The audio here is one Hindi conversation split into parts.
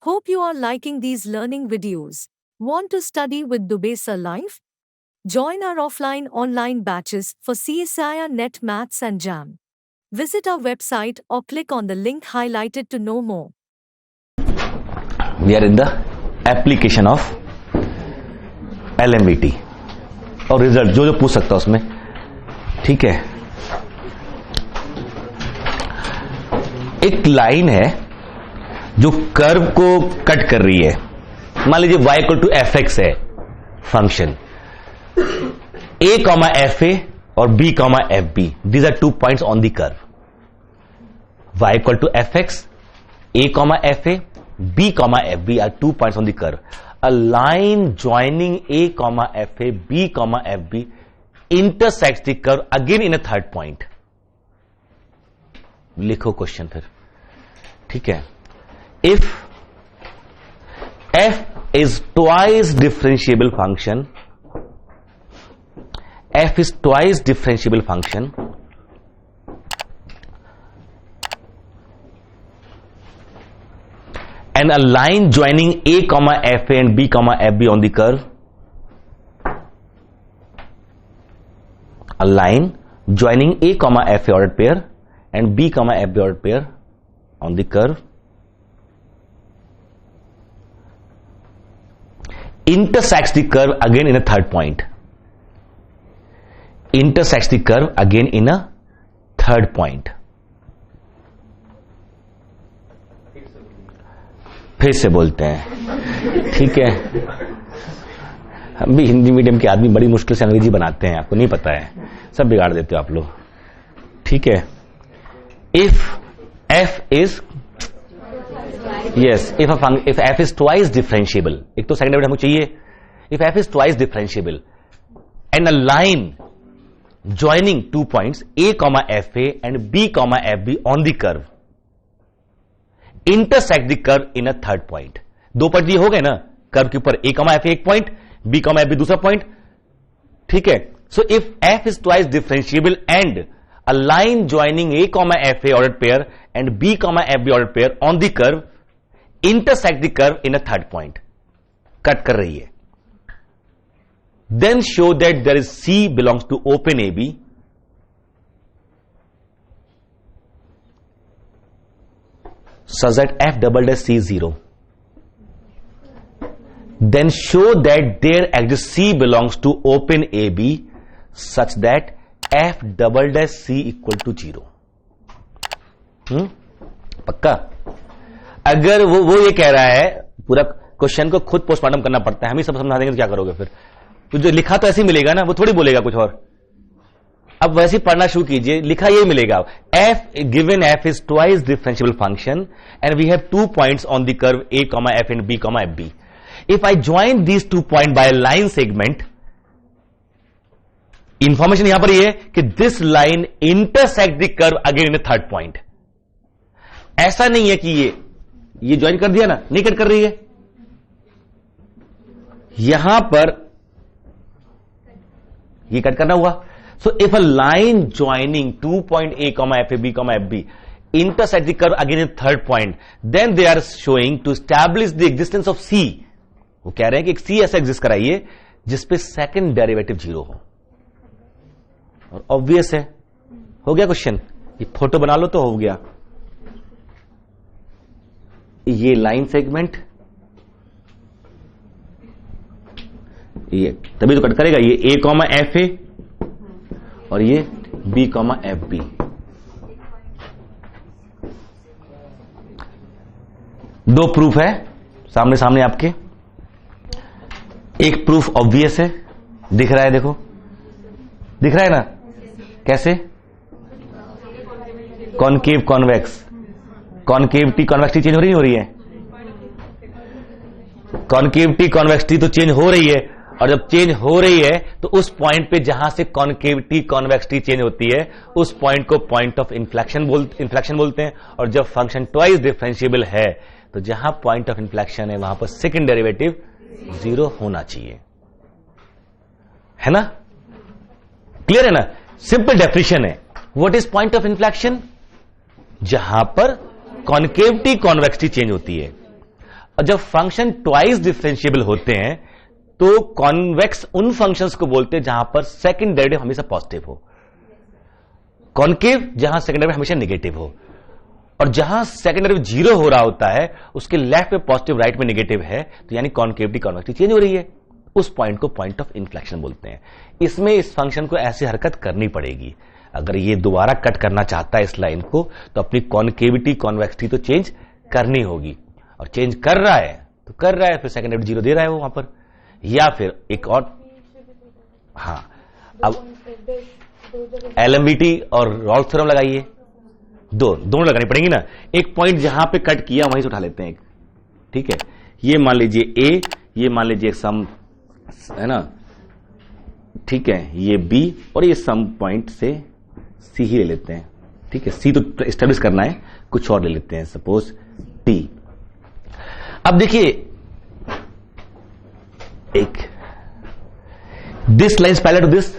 Hope you are liking these learning videos. Want to study with Dubey Sir live? Join our offline online batches for CSIR NET Maths and JAM. Visit our website or click on the link highlighted to know more. We are in the application of LMET और रिजल्ट जो पूछ सकता है उसमें, ठीक है। एक लाइन है जो कर्व को कट कर रही है। मान लीजिए y equal to F X है function, a comma F A और b comma F B, these are 2 points on the curve. y equal to F X, a comma F A, b comma fb are 2 points on the curve. A line joining a comma fa, b comma fb intersects the curve again in a third point. लिखो क्वेश्चन फिर, ठीक है। If f is twice differentiable function, f is twice differentiable function, and a line joining a comma fa and b comma fb on the curve, a line joining a comma fa ordered pair and b comma fb ordered pair on the curve intersects the curve again in a third point, intersects the curve again in a third point. फिर से बोलते हैं, ठीक है। हम भी हिंदी मीडियम के आदमी बड़ी मुश्किल से अंग्रेजी बनाते हैं, आपको नहीं पता है, सब बिगाड़ देते हो आप लोग, ठीक है। If F is yes, if F is twice differentiable, एक तो सेकंड हमको चाहिए। If F is twice differentiable and a line joining 2 points a comma F A and b comma F B on the curve intersect the curve in a third point. 2 point ये हो गए ना कर्व के ऊपर, a कॉमा एफ एक point, b comma F B दूसरा पॉइंट, ठीक है। So if f is twice differentiable and a line joining a comma f a ordered pair and b comma f b ordered pair on the curve intersect the curve in a third point, cut कर रही है, then show that there is c belongs to open AB such that f double dash c is 0. Then show that there exists c belongs to open AB such that f double dash c equal to 0. पक्का? अगर वो ये कह रहा है, पूरा क्वेश्चन को खुद पोस्टमार्टम करना पड़ता है, हम ही सब समझा देंगे तो क्या करोगे फिर? तो जो लिखा तो ऐसे ही मिलेगा ना, वो थोड़ी बोलेगा कुछ और। अब वैसे ही पढ़ना शुरू कीजिए, लिखा ये मिलेगा, f given f is twice differentiable function and we have 2 points on the curve a comma f and b comma fb. If I join these 2 points by a line segment, information यहां पर ये है कि this line intersect the curve again in a third point. ऐसा नहीं है कि ये ज्वाइन कर दिया ना, नहीं कट कर रही है, यहां पर ये कट करना हुआ। So if a line joining 2 point a comma fa b comma fb intersect the curve again in third point, then they are showing to establish the existence of c. वो कह रहे हैं कि एक c ऐसा एग्जिस्ट कराइए जिसपे सेकंड डेरिवेटिव 0 हो, और ऑब्वियस है, हो गया क्वेश्चन। ये फोटो बना लो तो हो गया। ये लाइन सेगमेंट, ये तभी तो कट करेगा, ये a comma fa और ये b कॉमा एफ बी। दो प्रूफ है सामने सामने आपके। एक प्रूफ ऑब्वियस है, दिख रहा है, देखो दिख रहा है ना, कैसे? कॉनकेव कॉन्वेक्स, कॉनकेविटी कॉन्वेक्सिटी चेंज हो रही नहीं हो रही है? कॉनकेविटी कॉन्वेक्सिटी तो चेंज हो रही है, और जब चेंज हो रही है तो उस पॉइंट पे जहां से कॉनकेविटी कॉन्वेक्सिटी चेंज होती है उस पॉइंट को पॉइंट ऑफ इन्फ्लेक्शन बोलते हैं। और जब फंक्शन ट्वाइस डिफरेंशिएबल है तो जहां पॉइंट ऑफ इन्फ्लेक्शन है वहां पर सेकंड डेरिवेटिव 0 होना चाहिए, है ना? क्लियर है ना? सिंपल डेफिनेशन है। What is point of inflection? जहां पर कॉनकेविटी कॉन्वेक्सिटी चेंज होती है। और जब फंक्शन ट्वाइस डिफरेंशिएबल होते हैं तो कॉन्वेक्स उन फंक्शंस को बोलते हैं जहां पर सेकंड डेरिवेटिव हमेशा पॉजिटिव हो, कॉन्केव जहां सेकंड डेरिवेटिव हमेशा नेगेटिव हो, और जहां सेकंड डेरिवेटिव जीरो हो रहा होता है उसके लेफ्ट में पॉजिटिव राइट में नेगेटिव है, तो यानी कॉन्केविटी कॉन्वेक्सिटी चेंज हो रही है। उस पॉइंट को पॉइंट ऑफ इन्फ्लेक्शन बोलते हैं। इसमें इस फंक्शन को ऐसी हरकत करनी पड़ेगी। अगर ये दोबारा कट करना चाहता है इस लाइन को, तो अपनी कॉन्केविटी कॉन्वेक्सिटी तो चेंज करनी होगी, और चेंज कर रहा है तो कर रहा है, फिर सेकंड डेरिवेटिव जीरो दे रहा है वो वहां पर, या फिर एक और, हाँ अब एलएमवीटी और रॉल्स थ्योरम लगाइए, दोनों लगानी पड़ेंगी ना। एक पॉइंट जहां पे कट किया वहीं से उठा लेते हैं, ठीक है। ये मान लीजिए ए, ये मान लीजिए सम है ना, ठीक है, ये बी, और ये सम पॉइंट से सी ही ले लेते हैं, ठीक है। सी तो एस्टेब्लिश करना है, कुछ और ले लेते हैं, सपोज टी। अब देखिए एक this line parallel to this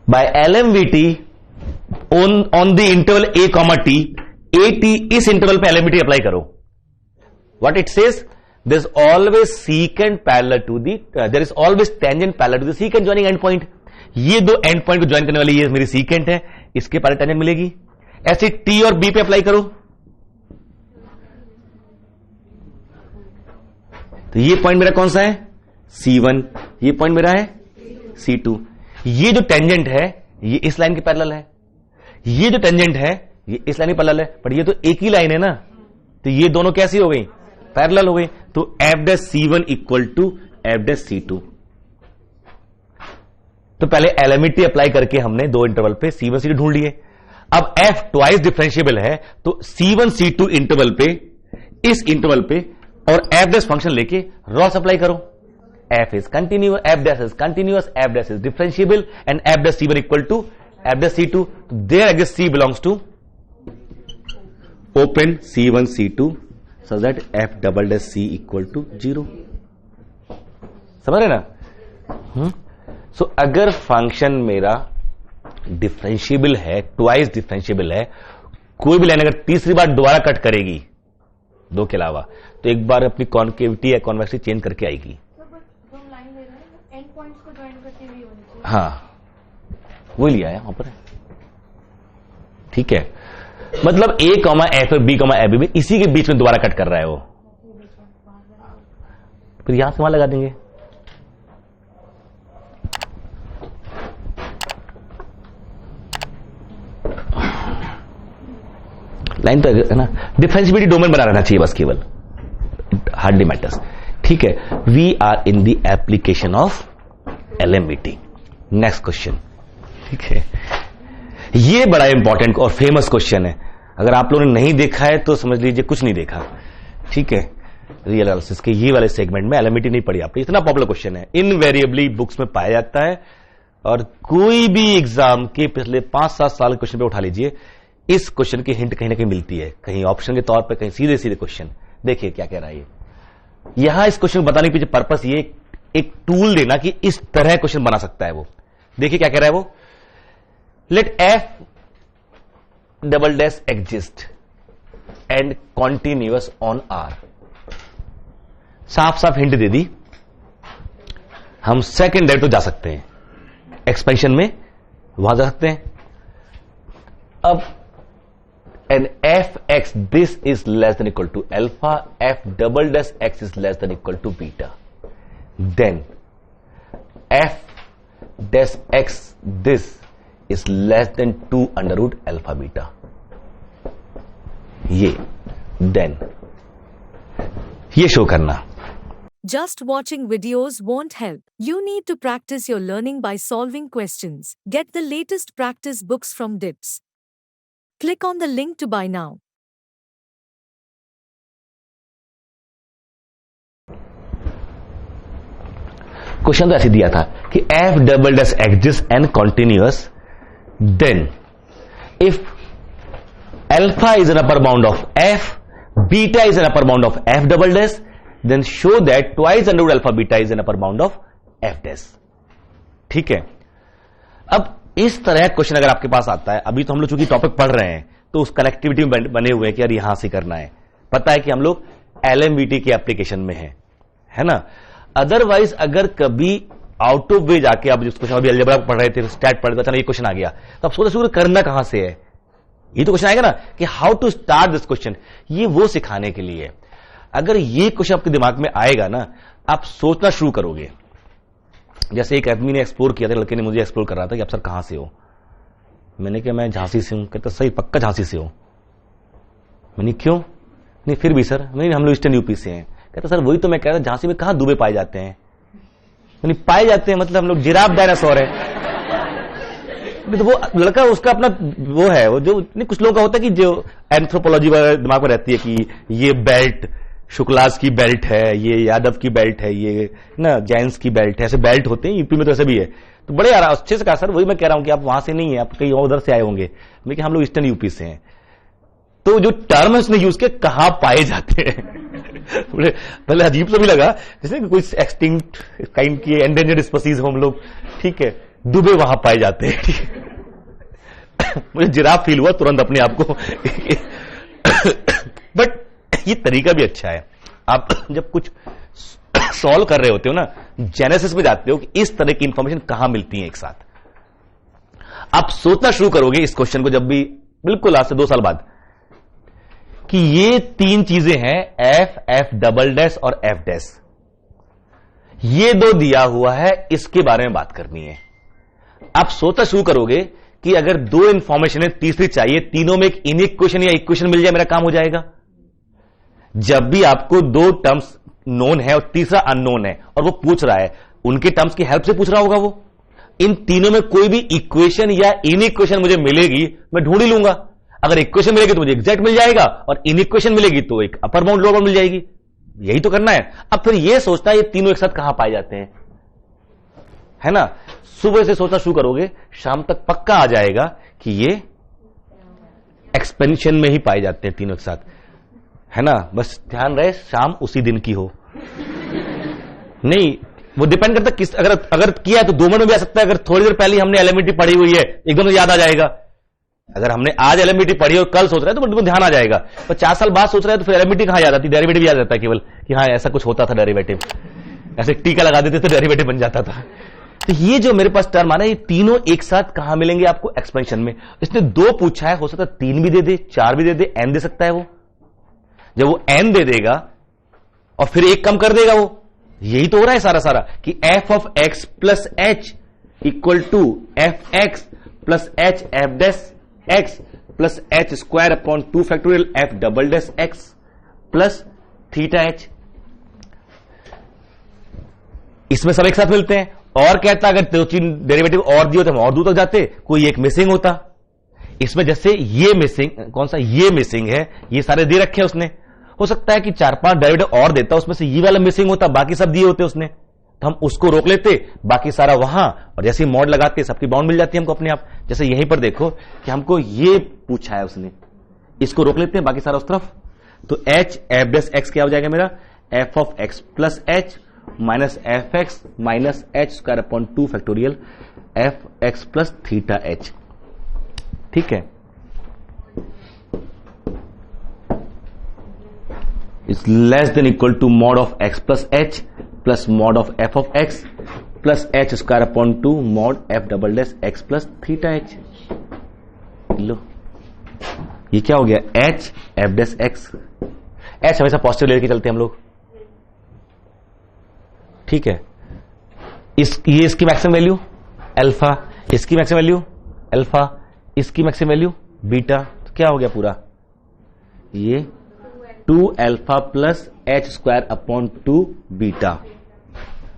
by LMVT on the interval A comma T, A T इस इंटरवल पे एलएमवीटी अप्लाई करो। What it says, there is always secant parallel to the, there is always tangent parallel to the secant joining end point. ये दो एंड पॉइंट को ज्वाइन करने वाली ये मेरी सीकेंट है, इसके पैरेलल टेंजेंट मिलेगी। ऐसे टी और बी पे अप्लाई करो, तो ये पॉइंट मेरा कौन सा है, C1, ये पॉइंट मेरा है C2। ये जो टेंजेंट है ये इस लाइन के पैरेलल है, ये जो टेंजेंट है ये इस लाइन के पैरेलल है, पर ये तो एक ही लाइन है ना, तो ये दोनों कैसी हो गई, पैरेलल हो गई। तो f'(C1) इक्वल टू f'(C2). तो पहले एलएमवीटी अप्लाई करके हमने दो इंटरवल पे C1 C2 ढूंढ लिए। अब f ट्वाइस डिफरेंशिएबल है, तो C1 C2 इंटरवल पे, इस इंटरवल पे, और f' फंक्शन लेके रॉस अप्लाई करो। f is continuous, f' is continuous, f' is differentiable, and f'(C1) equal to f'(C2). There exists C belongs to open C1 C2 such that f'(C) equal to 0। समझ रहे ना? सो अगर फंक्शन मेरा डिफरेंशिएबल है, ट्वाइस डिफरेंशिएबल है, कोई भी लाइन अगर तीसरी बार दोबारा कट करेगी दो के अलावा, तो एक बार अपनी कॉन्केविटी या कॉन्वेक्सिटी चेंज करके आएगी। हाँ वो लिया है वहां पर, ठीक है। मतलब ए कॉमा एफ और बी कॉमा एफ बी, इसी के बीच में दोबारा कट कर रहा है वो, फिर यहां से वहां लगा देंगे। लाइन तो है ना, डिफरेंशिएबिलिटी डोमेन बना रहना चाहिए बस, केवल हार्डली मैटर्स, ठीक है। We are in the application of LMVT. Next question, ठीक है। ये बड़ा इंपॉर्टेंट और फेमस क्वेश्चन है, अगर आप लोगों ने नहीं देखा है तो समझ लीजिए कुछ नहीं देखा, ठीक है। रियल एनालिसिस के ये वाले सेगमेंट में एलएमवीटी नहीं पढ़ी आपने, इतना पॉपुलर क्वेश्चन है, इनवेरिएबली बुक्स में पाया जाता है, और कोई भी एग्जाम के पिछले 5-7 साल के क्वेश्चन पे उठा लीजिए, इस क्वेश्चन की हिंट कहीं ना कहीं मिलती है, कहीं ऑप्शन के तौर पे, कहीं सीधे सीधे क्वेश्चन। देखिए क्या कह रहा है ये, यहां इस क्वेश्चन को बताने के पीछे पर्पस ये एक टूल देना कि इस तरह क्वेश्चन बना सकता है वो। देखिए क्या कह रहा है वो, let f" exist and continuous on R। साफ साफ हिंट दे दी, हम सेकेंड डेरिवेटिव जा सकते हैं, एक्सपेंशन में वहां जा सकते हैं। अब and f(x) this is less than equal to alpha, f"(x) is less than equal to beta, then f(x) this is less than 2 under root alpha beta। ये then ये शो करना। Just watching videos won't help. You need to practice your learning by solving questions. Get the latest practice books from DIPS. Click on the link to buy now. Question तो ऐसे दिया था कि f" exists and continuous, then if alpha is an upper bound of f, beta is an upper bound of f', then show that twice under root alpha beta is an upper bound of f'। ठीक है। अब इस तरह क्वेश्चन अगर आपके पास आता है, अभी तो हम लोग चूंकि टॉपिक पढ़ रहे हैं तो उस कनेक्टिविटी में बने हुए हैं कि यार यहां से करना है, पता है कि हम लोग LMVT की एप्लीकेशन में है ना। अदरवाइज अगर कभी आउट ऑफ वे जाके आप जिस क्वेश्चन अभी अलजेब्रा पढ़ रहे थे, स्टैट पढ़ रहे थे, अचानक ये क्वेश्चन आ गया, तो आप सोचा शुरू करना कहां से है, ये तो क्वेश्चन आएगा ना कि how to start this question, ये वो सिखाने के लिए। अगर ये क्वेश्चन आपके दिमाग में आएगा ना, आप सोचना शुरू करोगे। जैसे एक आदमी ने एक्सप्लोर किया था, लड़के ने मुझे एक्सप्लोर कर रहा था कि आप सर कहां से हो, मैंने कहा मैं झांसी से हूं। कहता सही पक्का झांसी से हो। मैंने क्यों, नहीं फिर भी सर, नहीं हम लोग ईस्टर्न यूपी से हैं। कहता सर वही तो मैं कह रहा था, झांसी में कहां दुबे पाए जाते हैं। नहीं पाए जाते हैं मतलब हम लोग जिराफ डायनासोर है। तो वो लड़का उसका अपना वो है, वो जो नहीं कुछ लोगों का होता है कि जो एंथ्रोपोलॉजी दिमाग में रहती है कि ये बेल्ट शुक्लास की बेल्ट है, ये यादव की बेल्ट है, ये ना जैन्स की बेल्ट है, ऐसे बेल्ट होते हैं यूपी में तो ऐसे भी है। तो बड़े अच्छे से कहा सर वही मैं कह रहा हूं कि आप वहां से नहीं है, आप कहीं उधर से आए होंगे। लेकिन हम लोग ईस्टर्न यूपी से हैं। तो जो टर्म है उसने यूज किया कहां पाए जाते हैं। पहले अजीब सा भी लगा जैसे कोई एक्सटिंक्ट काइंड की एंडेंजर्ड स्पीसीज हो हम लोग, ठीक है, दुबे वहां पाए जाते हैं। मुझे जिराफ फील हुआ तुरंत अपने आप को। बट ये तरीका भी अच्छा है। आप जब कुछ सॉल्व कर रहे होते हो ना, जेनेसिस में जाते हो कि इस तरह की इंफॉर्मेशन कहां मिलती है एक साथ। आप सोचना शुरू करोगे इस क्वेश्चन को जब भी, बिल्कुल आज से 2 साल बाद, कि ये 3 चीजें हैं, एफ डबल डैश और एफ डैश। ये 2 दिया हुआ है, इसके बारे में बात करनी है। आप सोचना शुरू करोगे कि अगर 2 इंफॉर्मेशन है, तीसरी चाहिए, तीनों में एक इक्वेशन या इक्वेशन मिल जाए, मेरा काम हो जाएगा। जब भी आपको 2 टर्म्स नोन है और तीसरा अननोन है और वो पूछ रहा है, उनके टर्म्स की हेल्प से पूछ रहा होगा वो, इन तीनों में कोई भी इक्वेशन या इक्वेशन मुझे मिलेगी, मैं ढूंढ ही लूंगा। अगर इक्वेशन मिलेगी तो मुझे एग्जैक्ट मिल जाएगा, और इक्वेशन मिलेगी तो एक अपर बाउंड लोअर बाउंड मिल जाएगी। यही तो करना है। अब फिर ये सोचना है ये तीनों एक साथ कहां पाए जाते हैं, है ना। सुबह से सोचना शुरू करोगे, शाम तक पक्का आ जाएगा कि ये एक्सपेंशन में ही पाए जाते हैं तीनों एक साथ, है ना। बस ध्यान रहे शाम उसी दिन की हो। नहीं वो डिपेंड करता किस, अगर किया है तो 2 मिनट में भी आ सकता है। अगर थोड़ी देर पहले हमने एलिमेंट्री पढ़ी हुई है, एकदम से याद आ जाएगा। अगर हमने आज एलिमेंट्री पढ़ी और कल सोच रहे हैं तो ध्यान आ जाएगा। पर 4 साल बाद सोच रहे हैं तो फिर एलिमेंट्री कहां याद आती, डेरिवेटिव याद रहता है केवल कि हाँ ऐसा कुछ होता था, डेरिवेटिव ऐसे टीका लगा देते तो डेरिवेटिव बन जाता था। तो ये जो मेरे पास टर्म आ रहा है, ये तीनों एक साथ कहां मिलेंगे आपको, एक्सपेंशन में। इसने 2 पूछा है, हो सकता है 3 भी दे दे, 4 भी दे दे, n दे सकता है वो। जब वो n दे देगा और फिर 1 कम कर देगा, वो यही तो हो रहा है सारा कि f of x plus h equal to F X plus H F dash X plus H square upon 2 factorial F double dash X plus theta H. इसमें सब एक साथ मिलते हैं। और कहता अगर 2-3 डेरिवेटिव और दिए होते हम और दूर तक जाते, कोई एक मिसिंग होता। इसमें जैसे ये मिसिंग, कौन सा ये मिसिंग है, ये सारे दे रखे हैं उसने। हो सकता है कि 4-5 डेरिवेटिव और देता, उसमें से ये वाला मिसिंग होता, बाकी सब दिए होते उसने, तो हम उसको रोक लेते, बाकी सारा वहां, और जैसे मॉड लगाते सबकी बाउंड मिल जाती है हमको अपने आप। जैसे यहीं पर देखो कि हमको ये पूछा है उसने, इसको रोक लेते हैं, बाकी सारा उस तरफ। तो एच एफ डैश एक्स क्या हो जाएगा मेरा, F of X plus H minus F X minus H square upon 2 factorial F X plus theta H. ठीक है, is less than equal to mod of X plus H plus mod of F of X plus H square upon 2 mod F double dash X plus theta H. लो ये क्या हो गया, H F dash X. H हमेशा पॉजिटिव लेके चलते हैं हम लोग, ठीक है। ये इसकी मैक्सिमम वैल्यू अल्फा, इसकी मैक्सिमम वैल्यू अल्फा, इसकी मैक्सिमम वैल्यू बीटा। तो क्या हो गया पूरा, ये 2 alpha plus H square upon 2 beta.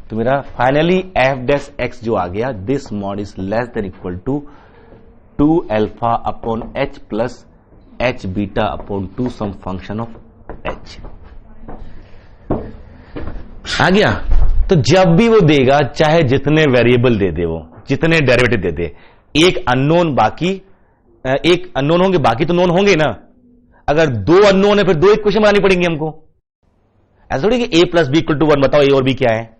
तो मेरा फाइनली एफ डैश एक्स जो आ गया, this mod is less than equal to 2 alpha upon H plus H beta upon 2 sum function of H. आ गया। तो जब भी वो देगा, चाहे जितने वेरिएबल दे दे, वो जितने डेरिवेटिव दे दे, एक अननोन बाकी, एक अननोन होंगे बाकी तो नोन होंगे ना। अगर 2 अननोन है फिर 2 इक्वेशन बनानी पड़ेंगी हमको। ऐसा थोड़ी कि a plus B equal to 1, बताओ a और b क्या है,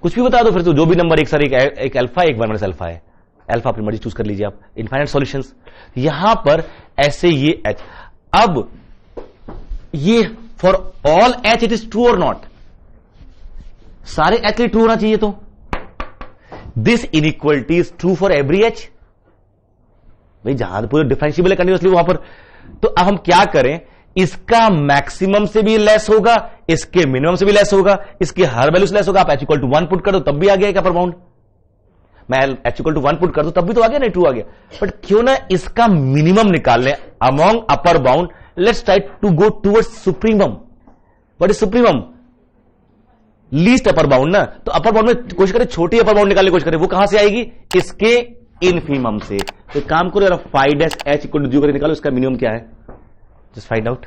कुछ भी बता दो फिर तो, जो भी नंबर एक सर, एक अल्फा एक 1 माइनस अल्फा है, अल्फा अपनी मर्जी चूज कर लीजिए आप, इनफाइनाइट सॉल्यूशंस। यहां पर ऐसे ये h। अब ये for all H it is true और नॉट, सारे एच लिए ट्रू होना चाहिए। तो this inequality is true for every H, भाई जहां पूरे डिफरेंशिएबल है कंटिन्यूअसली वहां पर। तो अब हम क्या करें, इसका मैक्सिमम से भी लेस होगा, इसके मिनिमम से भी लेस होगा, इसके हर वैल्यू से लेस होगा। आप h = 1 पुट कर दो तब भी आ गया एक अपर बाउंड, मैं h = 1 पुट कर दो तब भी तो आ गया, नहीं ट्रू आ गया। बट क्यों ना इसका मिनिमम निकाल लें among upper bound, let's try to go towards supremum. What is supremum? Least upper bound ना। तो अपर बाउंड में कोशिश करें छोटी अपर बाउंड निकालने की कोशिश करें, वो कहां से आएगी? इसके इनफीमम से। तो काम करो जरा, फाइंड h = 0 करके निकालो, इसका मिनिमम क्या है, जस्ट फाइंड आउट।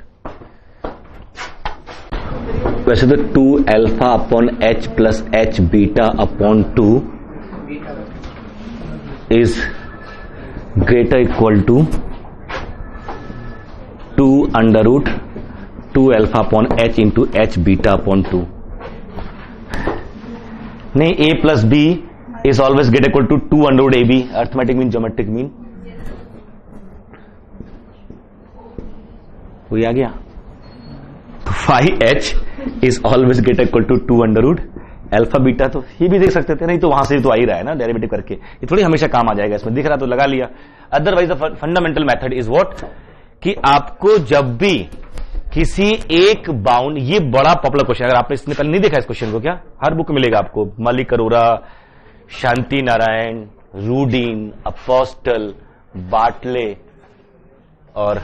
वैसे तो 2α/h + h β/2 is greater equal to 2√2α/h into h β/2। नहीं, a + b is always greater equal to 2√ab, arithmetic mean, geometric mean। कोई आ गया? तो 5h is always greater equal to 2√α/β। तो ये भी देख सकते थे, नहीं तो वहां से तो आ ही रहा है ना डेरिवेटिव करके, ये थोड़ी हमेशा काम आ जाएगा, इसमें दिख रहा तो लगा लिया। Otherwise the fundamental method is what, कि आपको जब भी किसी एक बाउंड, ये बड़ा पॉपुलर क्वेश्चन, अगर आपने इसने पहले नहीं देखा इस क्वेश्चन को, क्या हर बुक में मिलेगा आपको, मलिक अरोरा, शांति नारायण, रूडीन, अपोस्टल, बाटले और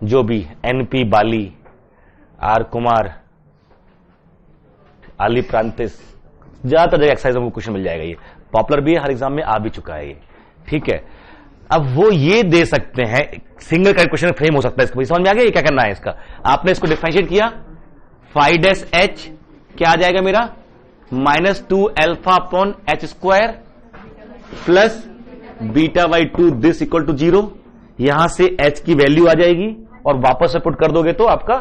जो भी एनपी बाली, आर कुमार, आली प्रांतिस, ज्यादातर जगह एक्सरसाइज में क्वेश्चन मिल जाएगा। ये पॉपुलर भी है, हर एग्जाम में आ भी चुका है ये, ठीक है। अब वो ये दे सकते हैं, सिंगल करेक्ट क्वेश्चन फ्रेम हो सकता है, इसको समझ में आ गया ये क्या करना है इसका। आपने इसको डिफरेंशिएट किया, 5-h क्या आ जाएगा मेरा, -2α/h² plus β/2 this equal to 0। यहां से h की वैल्यू आ जाएगी और वापस से पुट कर दोगे तो आपका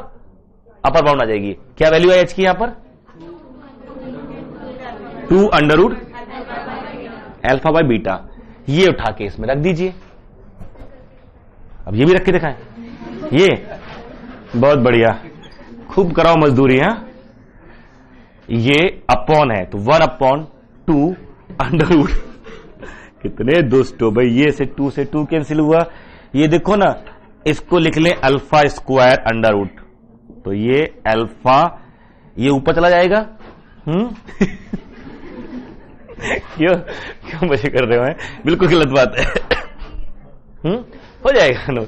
अपर बाउंड आ जाएगी। क्या वैल्यू है h की यहां पर, 2√α/β। ये उठा के इसमें रख दीजिए। अब ये भी रख के दिखाएं, ये बहुत बढ़िया, खूब कराओ मजदूरी। है ये अपॉन है तो 1/2 कितने दुष्ट हो भाई, ये से 2 से 2 कैंसिल हुआ। ये देखो ना, इसको लिख लें α² तो ये अल्फा ये ऊपर चला जाएगा। क्यों क्यों मजे कर रहे हो? बिल्कुल गलत बात है। हो जाएगा नो,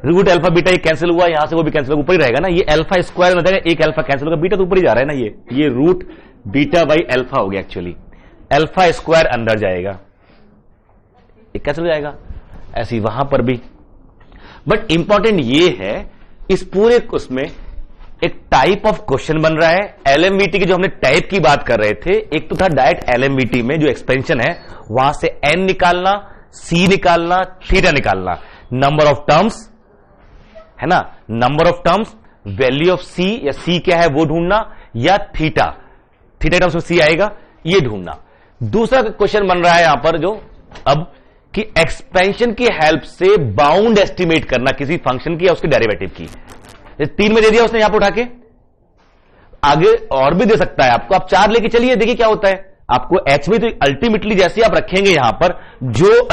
√α/β ये कैंसिल हुआ, यहां से वो भी कैंसिल होगा, ऊपर ही रहेगा ना। ये α² में जाएगा, एक अल्फा कैंसिल होगा, बीटा तो ऊपर ही जा रहा है ना। ये √β/α हो गया एक्चुअली, α² अंदर जाएगा, एक कैंसिल हो जाएगा। ऐसे ही वहां पर भी। बट इंपॉर्टेंट ये है, इस पूरे उसमें एक टाइप ऑफ क्वेश्चन बन रहा है। एलएमवीटी की जो हमने टाइप की बात कर रहे थे, एक तो था डायरेक्ट एलएमवीटी में जो एक्सपेंशन है, वहां से एन निकालना, सी निकालना, थीटा निकालना, नंबर ऑफ टर्म्स है ना, number of terms, value of C, या सी क्या है वो ढूंढना, या थीटा टर्म्स में सी आएगा ये ढूंढना। दूसरा क्वेश्चन बन रहा है यहां पर जो अब कि एक्सपेंशन की हेल्प से बाउंड एस्टिमेट करना किसी फंक्शन की या उसके डेरिवेटिव की। 3 में दे दिया उसने यहां पर उठा के, आगे और भी दे सकता है आपको, आप 4 लेके चलिए, देखिए क्या होता है आपको एच में। तो अल्टीमेटली जैसे आप रखेंगे यहां पर, जो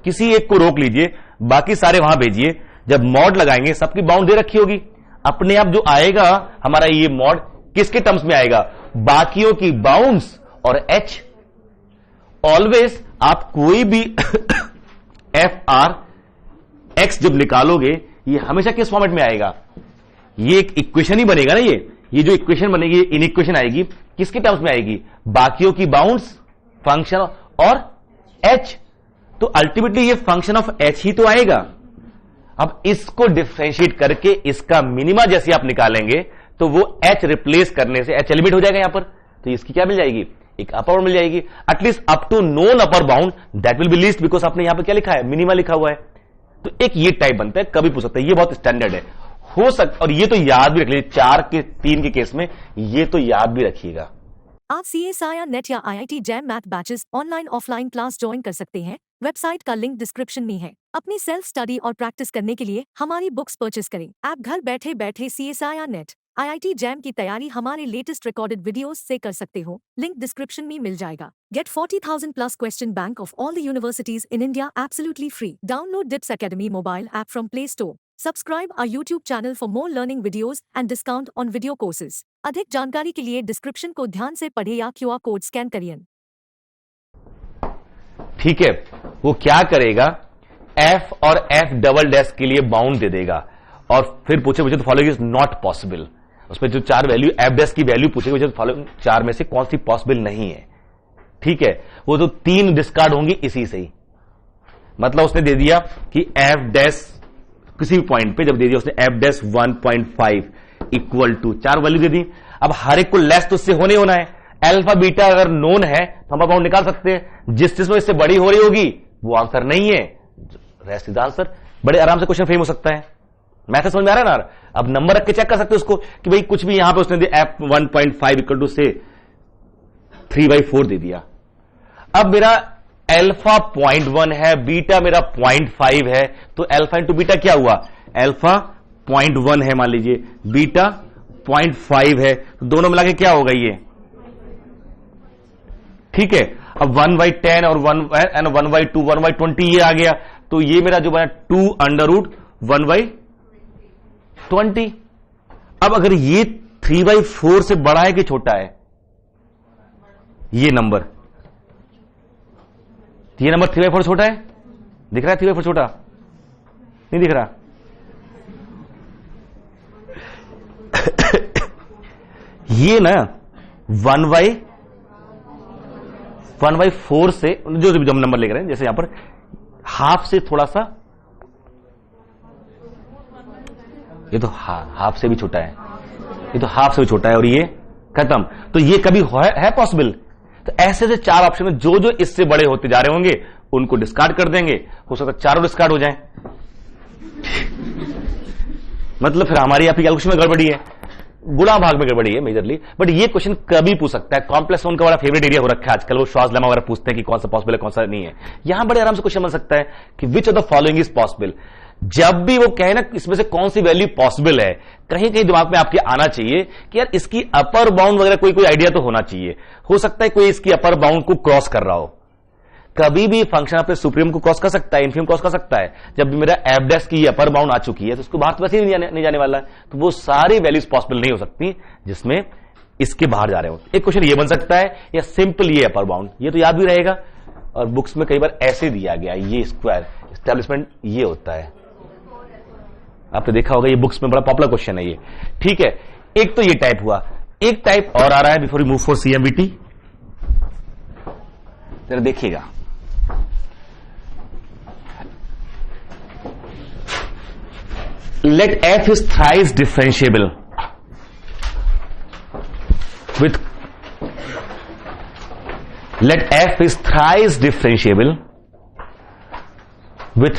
किसी एक को रोक लीजिए, बाकी सारे वहां भेजिए, जब मॉड लगाएंगे सबकी बाउंड दे रखी होगी, अपने आप जो आएगा हमारा ये मॉड किसके टर्म्स में आएगा, बाकियों की बाउंड्स और एच। ऑलवेज आप कोई भी f(r)x जब निकालोगे, ये हमेशा किस फॉर्मेट में आएगा, ये एक इक्वेशन ही बनेगा ना। ये जो इक्वेशन बनेगी, इन इक्वेशन आएगी, किसके टर्म्स में आएगी, बाकियों की बाउंड्स, फंक्शन और h। तो अल्टीमेटली ये फंक्शन ऑफ h ही तो आएगा। अब इसको डिफरेंशिएट करके इसका मिनिमा जैसे आप निकालेंगे तो वो h रिप्लेस करने से h एलिमिनेट हो जाएगा यहां पर, तो इसकी क्या मिल जाएगी, एक अपर बाउंड मिल जाएगी, at least up to known upper bound, that will be least, because आपने यहां पर क्या लिखा है, मिनिमा लिखा हुआ है। तो एक ये टाइप बनता है, कभी पूछ सकता है, ये बहुत स्टैंडर्ड है, हो सकता। और ये तो याद भी रख लीजिए, 4 के 3 के केस में ये तो याद भी रखिएगा। आप CSIR नेट या IIT jam math batches online offline class join कर सकते हैं वेबसाइट का लिंक डिस्क्रिप्शन में है। अपनी सेल्फ स्टडी और प्रैक्टिस करने के लिए हमारी बुक्स परचेस करें। आप घर बैठे बैठे CSIR नेट IIT जैम की तैयारी हमारे लेटेस्ट रिकॉर्डेड वीडियोस से कर सकते हो। लिंक डिस्क्रिप्शन में मिल जाएगा। Get 40,000 plus question bank of all the universities in India absolutely free. Download DIPS Academy mobile app from Play Store. Subscribe our YouTube channel for more learning videos and discount on video courses. अधिक जानकारी के लिए डिस्क्रिप्शन को ध्यान से पढ़े या QR कोड स्कैन करिए। ठीक है, वो क्या करेगा, F और F डबल डैश के लिए बाउंड दे देगा और फिर पूछे मुझे तो फॉलोइंग इज नॉट पॉसिबल। उसमें जो 4 वैल्यू F डैश की वैल्यू पूछेगी मुझे तो फॉलोइंग 4 में से कौन सी पॉसिबल नहीं है। ठीक है, वो तो 3 डिस्कार्ड होंगी इसी से ही। मतलब उसने दे दिया कि F डैश किसी भी पॉइंट पे जब दे दिया उसने F dash 1.5 equal to 4 value दे दी। अब हर एक को लेस तो उससे होने होना है। अल्फा बीटा अगर नोन है तो हम बाउंड निकाल सकते हैं। जिस चीज में इससे बड़ी हो रही होगी वो आंसर नहीं है, रेस्ट इज आंसर। बड़े आराम से क्वेश्चन फ्रेम हो सकता है। मैथड समझ में आ रहा है ना। अब नंबर रख के चेक कर सकते हो उसको कि भाई कुछ भी यहां पे उसने दिया F 1.5 इक्वल टू से 3/4 दे दिया। अब मेरा अल्फा 0.1 है, बीटा मेरा 0.5 है, तो अल्फा इंटू बीटा क्या हुआ, अल्फा 0.1 है मान लीजिए, बीटा 0.5 है, तो दोनों मिला के क्या होगा ये। ठीक है, अब 1/10 और 1/2 1/20 ये आ गया, तो ये मेरा जो बना 2√1/20। अब अगर ये 3/4 से बड़ा है कि छोटा है, ये नंबर 3/4 छोटा है, दिख रहा है 3/4 छोटा नहीं दिख रहा। ये ना 1/4 से जो हम नंबर लेकर हैं, जैसे यहां पर हाफ से थोड़ा सा, ये तो हाफ से भी छोटा है, ये तो हाफ से भी छोटा है, और ये खत्म। तो ये कभी है पॉसिबल। तो ऐसे से 4 ऑप्शन में जो जो इससे बड़े होते जा रहे होंगे उनको डिस्कार्ड कर देंगे। हो सकता है चारों डिस्कार्ड हो जाएं। मतलब फिर हमारी आपकी कैलकुलेशन में गड़बड़ी है, गुणा भाग में गड़बड़ी है मेजरली। बट ये क्वेश्चन कभी पूछ सकता है। कॉम्प्लेक्स वन का बड़ा फेवरेट एरिया हो रखा है आजकल, वो श्वास लेमा वगैरह पूछते हैं कि कौन सा पॉसिबल है कौन सा नहीं है। यहां बड़े आराम से क्वेश्चन बन सकता है कि which of the following is possible. जब भी वो कहे ना इसमें से कौन सी वैल्यू पॉसिबल है, कहीं कहीं दिमाग में आपके आना चाहिए कि यार इसकी अपर बाउंड वगैरह कोई आइडिया तो होना चाहिए। हो सकता है कोई इसकी अपर बाउंड को क्रॉस कर रहा हो। कभी भी फंक्शन अपने सुप्रीम को क्रॉस कर सकता है, इन्फीम क्रॉस कर सकता है। जब भी मेरा एफ डैश की अपर बाउंड आ चुकी है तो उसको बाहर तो वैसे ही नहीं जाने वाला है, तो वो सारी वैल्यूज पॉसिबल नहीं हो सकती जिसमें इसके बाहर जा रहे हो। एक क्वेश्चन ये बन सकता है, या सिंपल ये अपर बाउंड, ये तो याद भी रहेगा। और बुक्स में कई बार ऐसे दिया गया, ये स्क्वायर एस्टेब्लिशमेंट ये होता है, आपने देखा होगा, ये बुक्स में बड़ा पॉपुलर क्वेश्चन है ये। ठीक है, एक तो ये टाइप हुआ। एक टाइप और आ रहा है before you move for CMVT, जरा देखिएगा। Let f is thrice differentiable with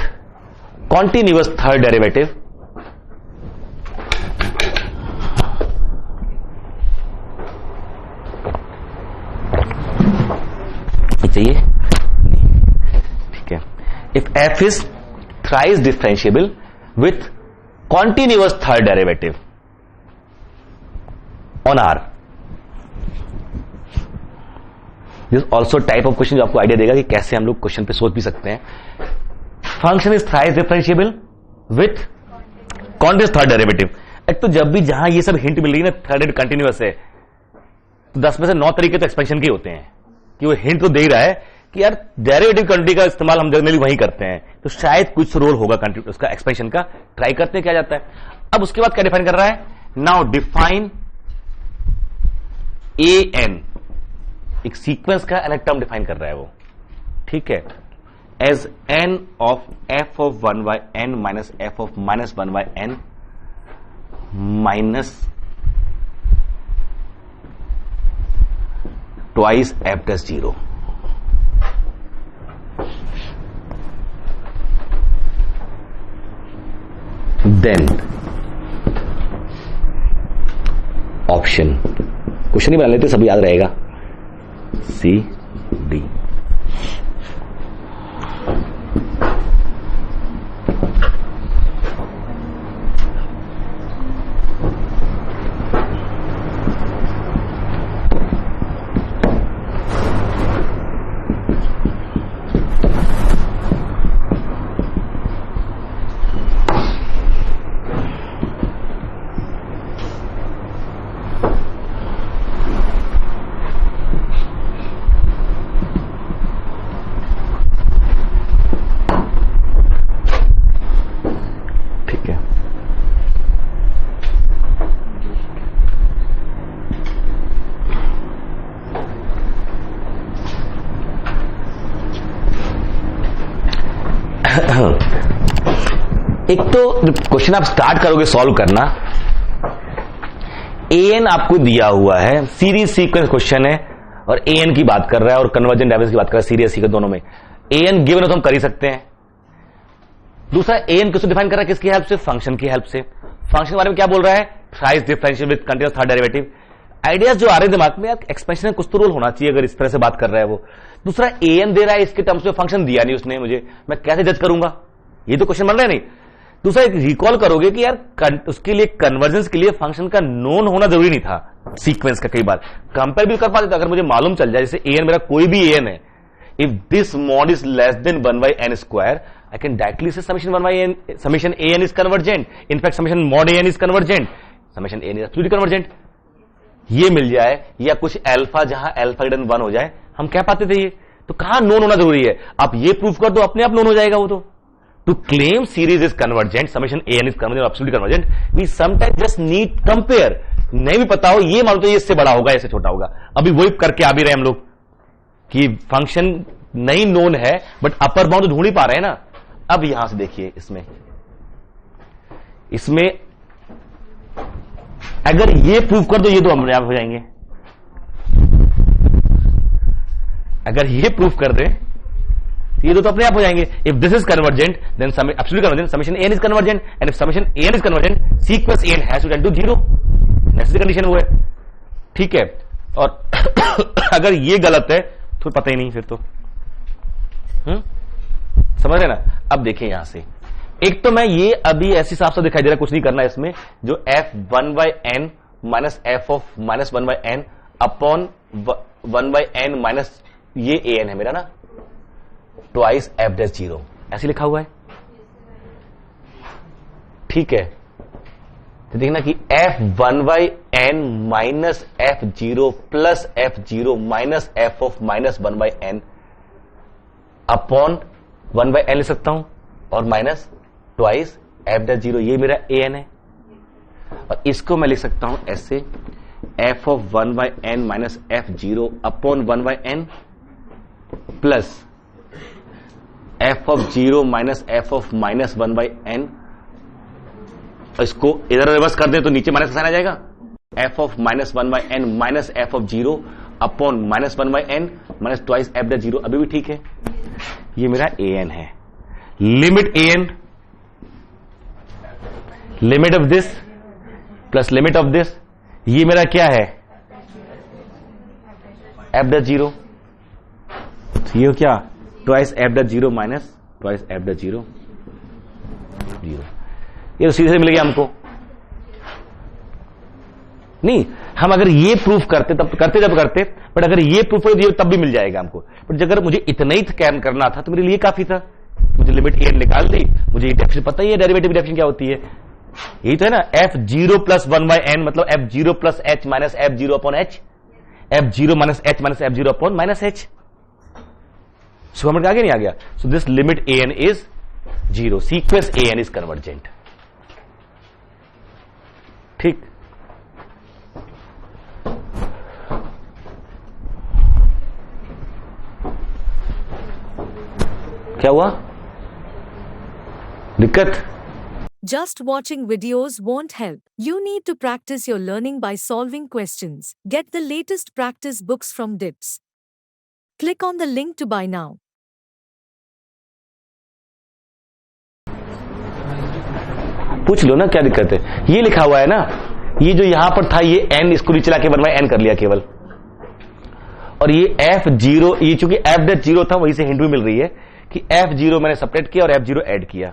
continuous third derivative चाहिए, ठीक है। If f is thrice differentiable with continuous third derivative on R, this also type of question जो आपको आइडिया देगा कि कैसे हम लोग क्वेश्चन पे सोच भी सकते हैं। Function is thrice differentiable with continuous third derivative. एक तो जब भी जहां ये सब हिंट मिल रही है ना थर्ड कंटिन्यूअस है, तो 10 में से 9 तरीके तो एक्सपेंशन के होते हैं कि वो हिंट तो दे ही रहा है कि यार डेरिवेटिव क्वांटिटी का इस्तेमाल हम जनरली वहीं करते हैं, तो शायद कुछ रोल होगा उसका एक्सपेंशन का। ट्राई करते हैं क्या जाता है। अब उसके बाद क्या डिफाइन कर रहा है, नाउ डिफाइन an, एक सीक्वेंस का अलग टर्म डिफाइन कर रहा है वो, ठीक है, as n of f of 1/n minus f of minus 1/n minus twice f dash 0। Then option question ही बना लेते, सब याद रहेगा, C D। एक तो क्वेश्चन आप स्टार्ट करोगे सॉल्व करना, an आपको दिया हुआ है, सीरीज सीक्वेंस क्वेश्चन है और an की बात कर रहा है और कन्वर्जेंट डायवर्जेंस की बात कर रहा है, सीरीज सीक्वेंस दोनों में an गिवन हो तो हम कर ही सकते हैं। दूसरा an किसको डिफाइन कर रहा है, किसकी हेल्प से, फंक्शन की हेल्प से। फंक्शन के बारे में क्या बोल रहा है, thrice differential with continuous third derivative. Ideas जो आ रहे हैं दिमाग में, एक्सपेंशन में कुछ तो रोल होना चाहिए अगर इस तरह से बात कर रहा है वो। दूसरा an दे रहा है, इसके टर्म्स में फंक्शन दिया नहीं उसने मुझे, मैं कैसे जज करूंगा, ये तो क्वेश्चन बन रहा है नहीं। दूसरा एक रिकॉल करोगे कि यार उसके लिए कन्वर्जेंस के लिए फंक्शन का नोन होना जरूरी नहीं था सीक्वेंस का, कई बार कंपेयर भी कर पाते थे अगर मुझे मालूम चल जाए, जैसे an मेरा कोई भी an है, if this mod is less then 1/n square, I can directly say summation 1/n, summation an is convergent. In fact, summation mod an is convergent. Summation an is absolutely convergent. ये मिल जाए या कुछ अल्फा जहां अल्फा ग्रेटर देन 1 हो जाए, हम कह पाते थे ये। तो कहां नोन होना जरूरी है, आप ये प्रूफ कर दो अपने आप नोन हो जाएगा वो तो। To claim series is convergent, summation an is convergent, absolutely convergent, we sometimes just need compare. नहीं भी पता हो, ये मालूम तो ये इससे बड़ा होगा, इससे छोटा होगा। अभी वही करके आ भी रहे हम लोग कि फंक्शन नहीं नोन है बट अपर बाउंड तो ढूंढ ही पा रहे हैं ना। अब यहां से देखिए, इसमें अगर ये प्रूफ कर दो, ये दो अपने आप हो जाएंगे। अगर ये प्रूफ कर दे ये दो तो अपने आप हो जाएंगे। If this is convergent then absolutely convergent, summation an is convergent, and if summation an is convergent, sequence an has to tend to 0। Necessary condition वो है, ठीक है। और अगर ये गलत है तो पता ही नहीं फिर तो, समझ रहे ना। अब देखें यहां से, एक तो मैं ये अभी ऐसी साफ साफ दिखाई दे रहा है, कुछ नहीं करना है इसमें, जो f1/n minus f of minus 1/n upon 1/n minus ये an है मेरा ना, ट्वाइस f डैश 0 ऐसे लिखा हुआ है, ठीक है। तो देखना कि f1/n minus f0 plus f0 minus f of minus 1/n upon 1/n लिख सकता हूं और माइनस ट्वाइस f डैश 0, ये मेरा an है। और इसको मैं लिख सकता हूं ऐसे, f of 1/n minus f0 upon 1/n plus f of 0 minus f of minus 1/n। इसको इधर रिवर्स कर दे तो नीचे माइनस का साइन आ जाएगा, f of minus 1/n minus f of 0 upon minus 1/n minus twice f dash 0, अभी भी ठीक है। ये मेरा an है। Limit an, limit of this plus limit of this, ये मेरा क्या है, f डैश 0। ये क्या, twice f dash 0 minus twice f dash 0, 0। ये तो सीधे से मिल गया हमको। नहीं, हम अगर ये प्रूफ करते तब करते, बट अगर ये प्रूफ हो तब भी मिल जाएगा हमको। बट अगर मुझे इतना ही कैन करना था तो मेरे लिए काफी था, मुझे लिमिट an निकाल दी, मुझे डेफिनेशन पता ही है, डेरिवेटिव डेफिनेशन क्या होती है, यही तो है ना, f0 प्लस 1/n मतलब f0 plus h minus f0 upon h, f0 minus h minus f0 upon minus h। समझ आगे नहीं आ गया। So this limit an is 0, sequence an is convergent, ठीक। क्या हुआ, दिक्कत? Just watching videos won't help. You need to practice your learning by solving questions. Get the latest practice books from DIPS. Click on the link to buy now. पूछ लो ना क्या दिक्कत है। ये लिखा हुआ है ना, ये जो यहां पर था ये n, इसको नीचे लाके 1/n कर लिया केवल। और ये f0, ये चूंकि f डैश 0 था, वहीं से हिंट भी मिल रही है कि f0 मैंने सेपरेट किया और f0 ऐड किया,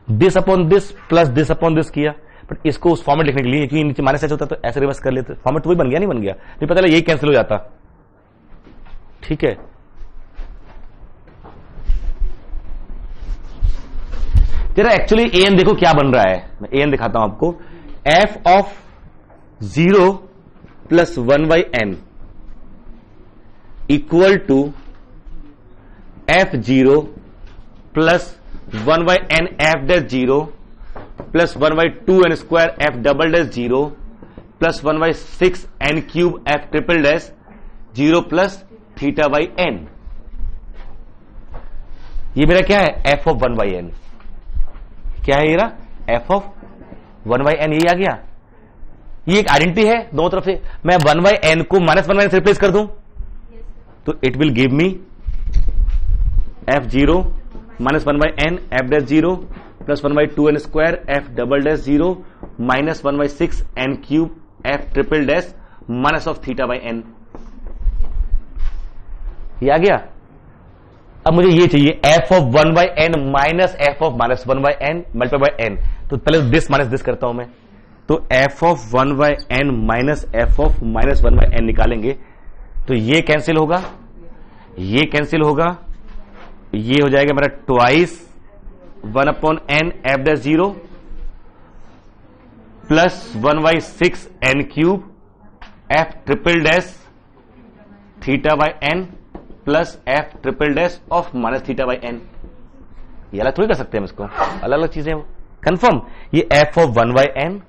this upon this plus this upon this किया। बट इसको उस फॉर्मेट लिखने के लिए, क्योंकि नीचे माइनस h होता तो ऐसे रिवर्स कर लेते, फॉर्मेट तो वही बन गया, नहीं बन गया, नहीं पता चला यही कैंसिल हो जाता, ठीक है। तेरा एक्चुअली an देखो क्या बन रहा है, मैं an दिखाता हूं आपको, f of 0 plus 1/n equal to f0 plus 1/n f dash 0 plus 1/2n square f double dash 0 plus 1/6 n cube f triple dash 0 plus theta by n। ये मेरा क्या है, f ऑफ 1/n। क्या है ये रहा, एफ ऑफ 1/n, यही आ गया। ये एक आइडेंटिटी है दोनों तरफ से। मैं 1/n को -1/n से रिप्लेस कर दूं तो it will give me f0 -1/n f'0 plus 1/2n square f'0 minus 1/6 n cube f'' minus of θ/n। ये आ गया। अब मुझे ये चाहिए f of 1/n minus f of -1/n multiply by n। तो पहले दिस माइनस दिस करता हूं मैं, तो f of 1/n minus f of -1/n निकालेंगे तो ये कैंसिल होगा, ये कैंसिल होगा, ये हो जाएगा मेरा twice 1/n f'0 plus 1/6 n cube f'' θ/n plus f'' of minus θ/n। ये अलग थोड़ी कर सकते हैं हम इसको, अलग अलग चीजें कंफर्म। ये f of 1/n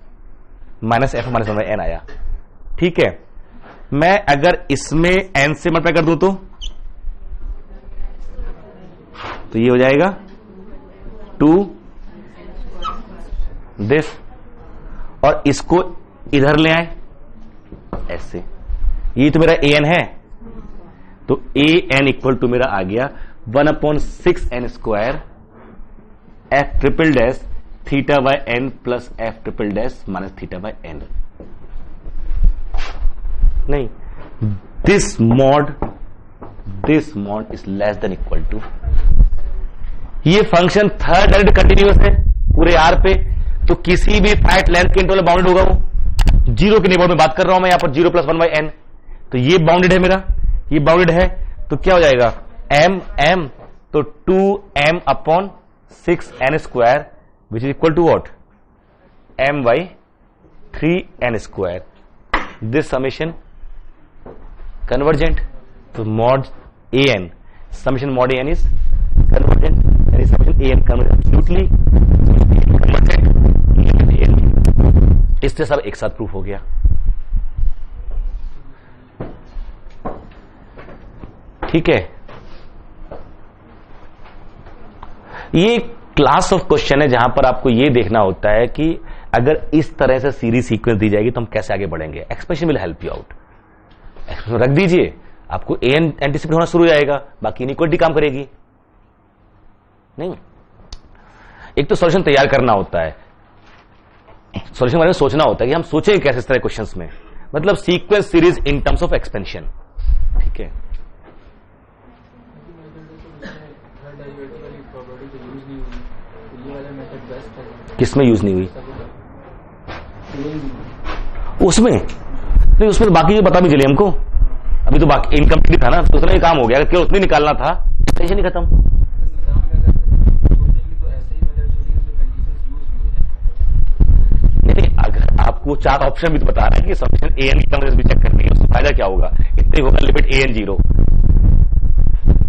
minus f of -1/n आया। ठीक है, मैं अगर इसमें n से मल्टीप्लाई कर दूं तो ये हो जाएगा 2 दिस, और इसको इधर ले आए ऐसे। ये तो मेरा an है, तो an इक्वल टू मेरा आ गया 1/6n square f'' θ/n plus f'' minus θ/n। नहीं, this mod is less than equal to, ये फंक्शन थर्ड डायरेक्ट कंटिन्यूअस है पूरे आर पे, तो किसी भी फाइनाइट लेंथ के इंटरवल बाउंडेड होगा वो। जीरो के नेबरहुड में बात कर रहा हूं मैं यहां पर, 0 + 1/n, तो ये बाउंडेड है मेरा, ये बाउंडेड है, तो क्या हो जाएगा m तो 2m/6n square which is equal to what, m/3n square. This summation convergent, तो mod an, summation mod an is convergent, यानी summation an convergent absolutely convergent. इससे सब एक साथ प्रूफ हो गया। ठीक है, ये क्लास ऑफ क्वेश्चन है जहां पर आपको ये देखना होता है कि अगर इस तरह से सीरीज सीक्वेंस दी जाएगी तो हम कैसे आगे बढ़ेंगे। Expression will help you out, expression रख दीजिए, आपको an एंटिसिपेट होना शुरू हो जाएगा, बाकी इनइक्वालिटी काम करेगी नहीं। एक तो सॉल्यूशन तैयार करना होता है, सॉल्यूशन बारे में सोचना होता है कि हम सोचेंगे कैसे इस तरह क्वेश्चंस में, मतलब sequence series in terms of expansion. ठीक है, किसमें यूज नहीं हुई, उसमें नहीं, उसमें तो बाकी जो पता भी चले हमको, अभी तो बाकी इनकम्प्लीट था ना, तो उसमें काम हो गया, क्यों उसमें निकालना था, टेंशन नहीं खत्म। नहीं, अगर आपको 4 ऑप्शन भी तो बता रहा है कि समेशन an की टर्म्स भी चेक करनी है, उससे फायदा क्या होगा, इतने होगा लिमिट an 0,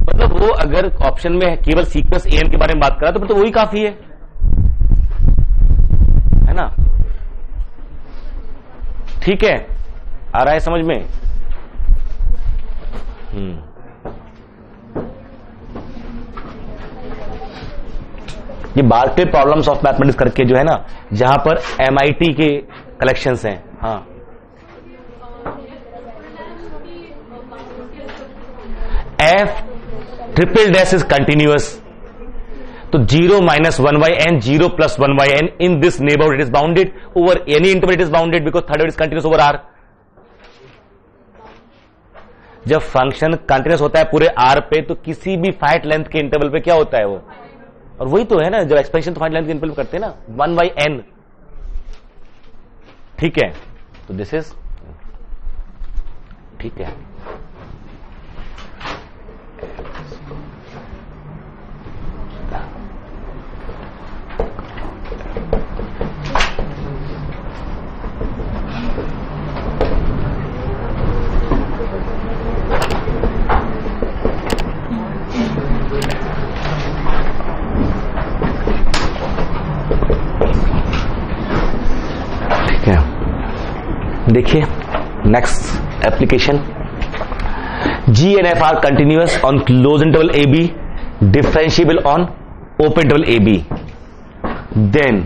मतलब वो अगर ऑप्शन में केवल सीक्वेंस an के बारे में बात करा तो फिर तो वही काफी है ना। ठीक है, आ रहा है समझ में। ये बार्कले प्रॉब्लम्स ऑफ मैथमेटिक्स करके जो है ना, जहां पर MIT के कलेक्शंस हैं। हाँ, f'' इज कंटिन्यूअस, तो 0 - 1/n 0 + 1/n in this neighbourhood it is bounded over any interval, it is bounded because third is continuous over r। जब फंक्शन कंटिन्यूअस होता है पूरे r पे तो किसी भी फाइनाइट लेंथ के इंटरवल पे क्या होता है वो, और वही तो है ना जब एक्सपेंशन तो फाइनाइट लेंथ के इंटरवल करते हैं ना 1/n। ठीक है, तो दिस इज ठीक है। देखिए next application, G and F are continuous on closed interval AB, differentiable on open interval AB. then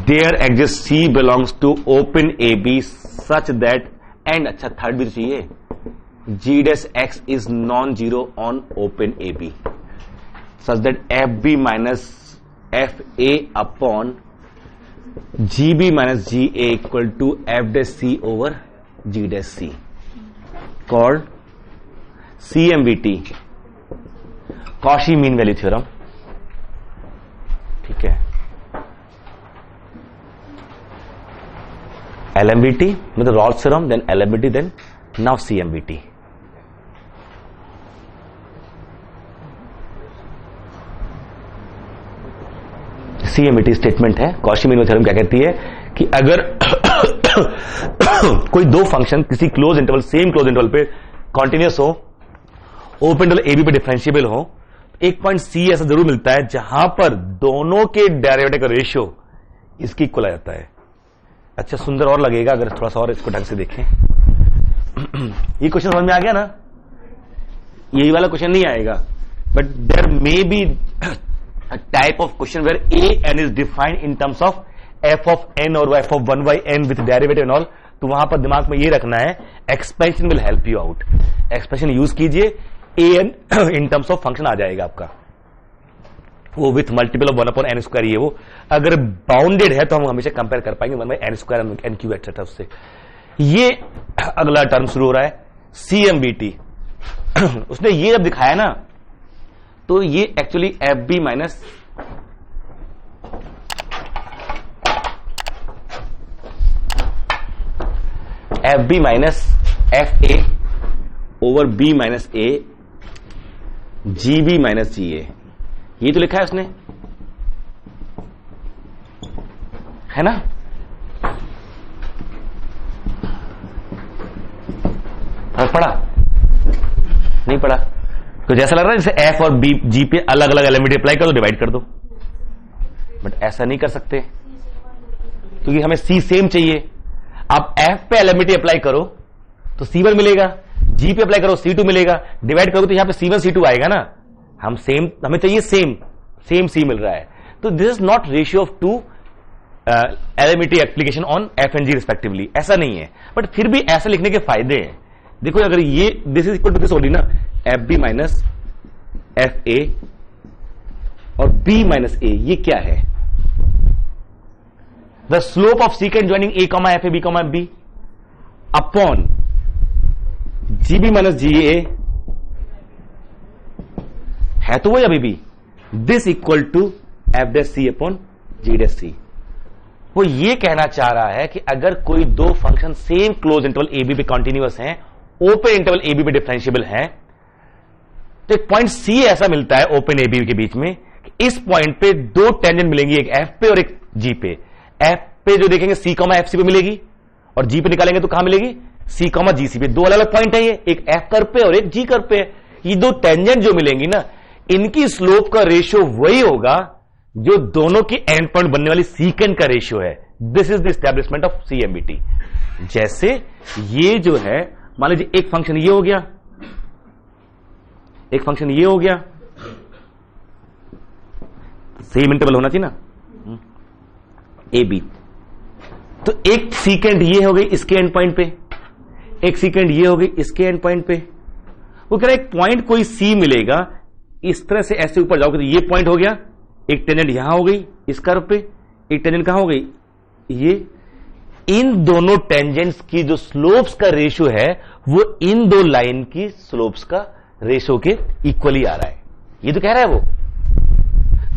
their axis C belongs to open AB such that, and अच्छा थर्ड भी तो चाहिए, G dash X is non-zero on open AB such that FB minus FA upon GB minus GA equal to F dash C over G dash C, called CMVT, Cauchy mean value theorem. ठीक है, LMVT मतलब Rolle's theorem, then LMVT, then now CMVT. CMVT statement है, कॉशी मीन वैल्यू थ्योरम क्या कहती है कि अगर कोई दो फंक्शन किसी close interval, same close interval पे कॉन्टिन्यूस हो, ओपन इंटरवल AB पे डिफरेंशिएबल हो, एक पॉइंट C ऐसा जरूर मिलता है जहां पर दोनों के डेरिवेटिव का रेशियो इसकी इक्वल आ जाता है। अच्छा सुंदर और लगेगा अगर थोड़ा सा और इसको ढंग से देखें। ये क्वेश्चन समझ में आ गया ना? यही वाला क्वेश्चन नहीं आएगा, but there may be a type of question where a n is defined in terms of f of n or f of 1 by n with derivative and all, तो वहां पर दिमाग में ये रखना है expansion will help you out. Expansion use कीजिए, a n in terms of function आ जाएगा आपका, वो with multiple of 1 upon n square. ये वो अगर बाउंडेड है तो हम हमेशा कंपेयर कर पाएंगे 1 by n square n Q etcetera उससे। ये अगला टर्म शुरू हो रहा है CMVT। उसने ये जब दिखाया ना तो ये actually FB minus FB minus FA over B minus A GB minus GA, ये तो लिखा है उसने, है ना? पढ़ा नहीं पढ़ा? तो जैसा लग रहा है जैसे F और B G पे अलग अलग एलिमेंट अप्लाई कर दो, डिवाइड कर दो, बट ऐसा नहीं कर सकते क्योंकि हमें C सेम चाहिए। आप F पे एलिमेंट अप्लाई करो तो C1 मिलेगा, G पे अप्लाई करो C2 मिलेगा, डिवाइड करो तो यहां पे C1 C2 आएगा ना। हम सेम, हमें चाहिए सेम C मिल रहा है, तो this is not ratio of two element application on F and G respectively, ऐसा नहीं है। बट फिर भी ऐसा लिखने के फायदे हैं। देखो अगर ये this is equal to this होगी ना, FB माइनस FA और B माइनस A, ये क्या है? The slope of secant joining A comma FA B comma B upon GB minus GA है तो वही अभी भी, this equal to F dash C upon G dash C। वो ये कहना चाह रहा है कि अगर कोई दो function same close interval AB पे कॉन्टिन्यूअस हैं, ओपन इंटरवल AB पे डिफरेंशिएबल हैं, तो एक पॉइंट C ऐसा मिलता है ओपन AB के बीच में कि इस पॉइंट पे दो टेंजेंट मिलेंगी, एक F पे और एक G पे। F पे जो देखेंगे C कॉमा FC पे मिलेगी, और G पे निकालेंगे तो कहां मिलेगी? C कॉमा GC पे। दो अलग अलग पॉइंट है ये, एक F कर्व पे और एक G कर्व पे। ये दो टेंजेंट जो मिलेंगी ना, इनकी स्लोप का रेशियो वही होगा जो दोनों की एंड पॉइंट बनने वाली सीकेंड का रेशियो है। This is the establishment of CMVT। जैसे ये जो है, मान लीजिए एक फंक्शन ये हो गया, एक फंक्शन ये हो गया, सेम इंटरवल होना चाहिए ना AB, तो एक सीकेंड ये हो गई इसके एंड पॉइंट पे, एक सीकेंड ये हो गई इसके एंड पॉइंट पे। वो कह रहा है एक पॉइंट कोई C मिलेगा, इस तरह से ऐसे ऊपर जाओगे तो ये पॉइंट हो गया, एक टेंजेंट यहां हो गई इस कर्व पे, एक टेंजेंट कहां हो गई ये। इन दोनों टेंजेंट्स की जो स्लोप्स का रेशियो है वो इन दो लाइन की स्लोप्स का रेशियो के इक्वली आ रहा है। ये तो कह रहा है वो,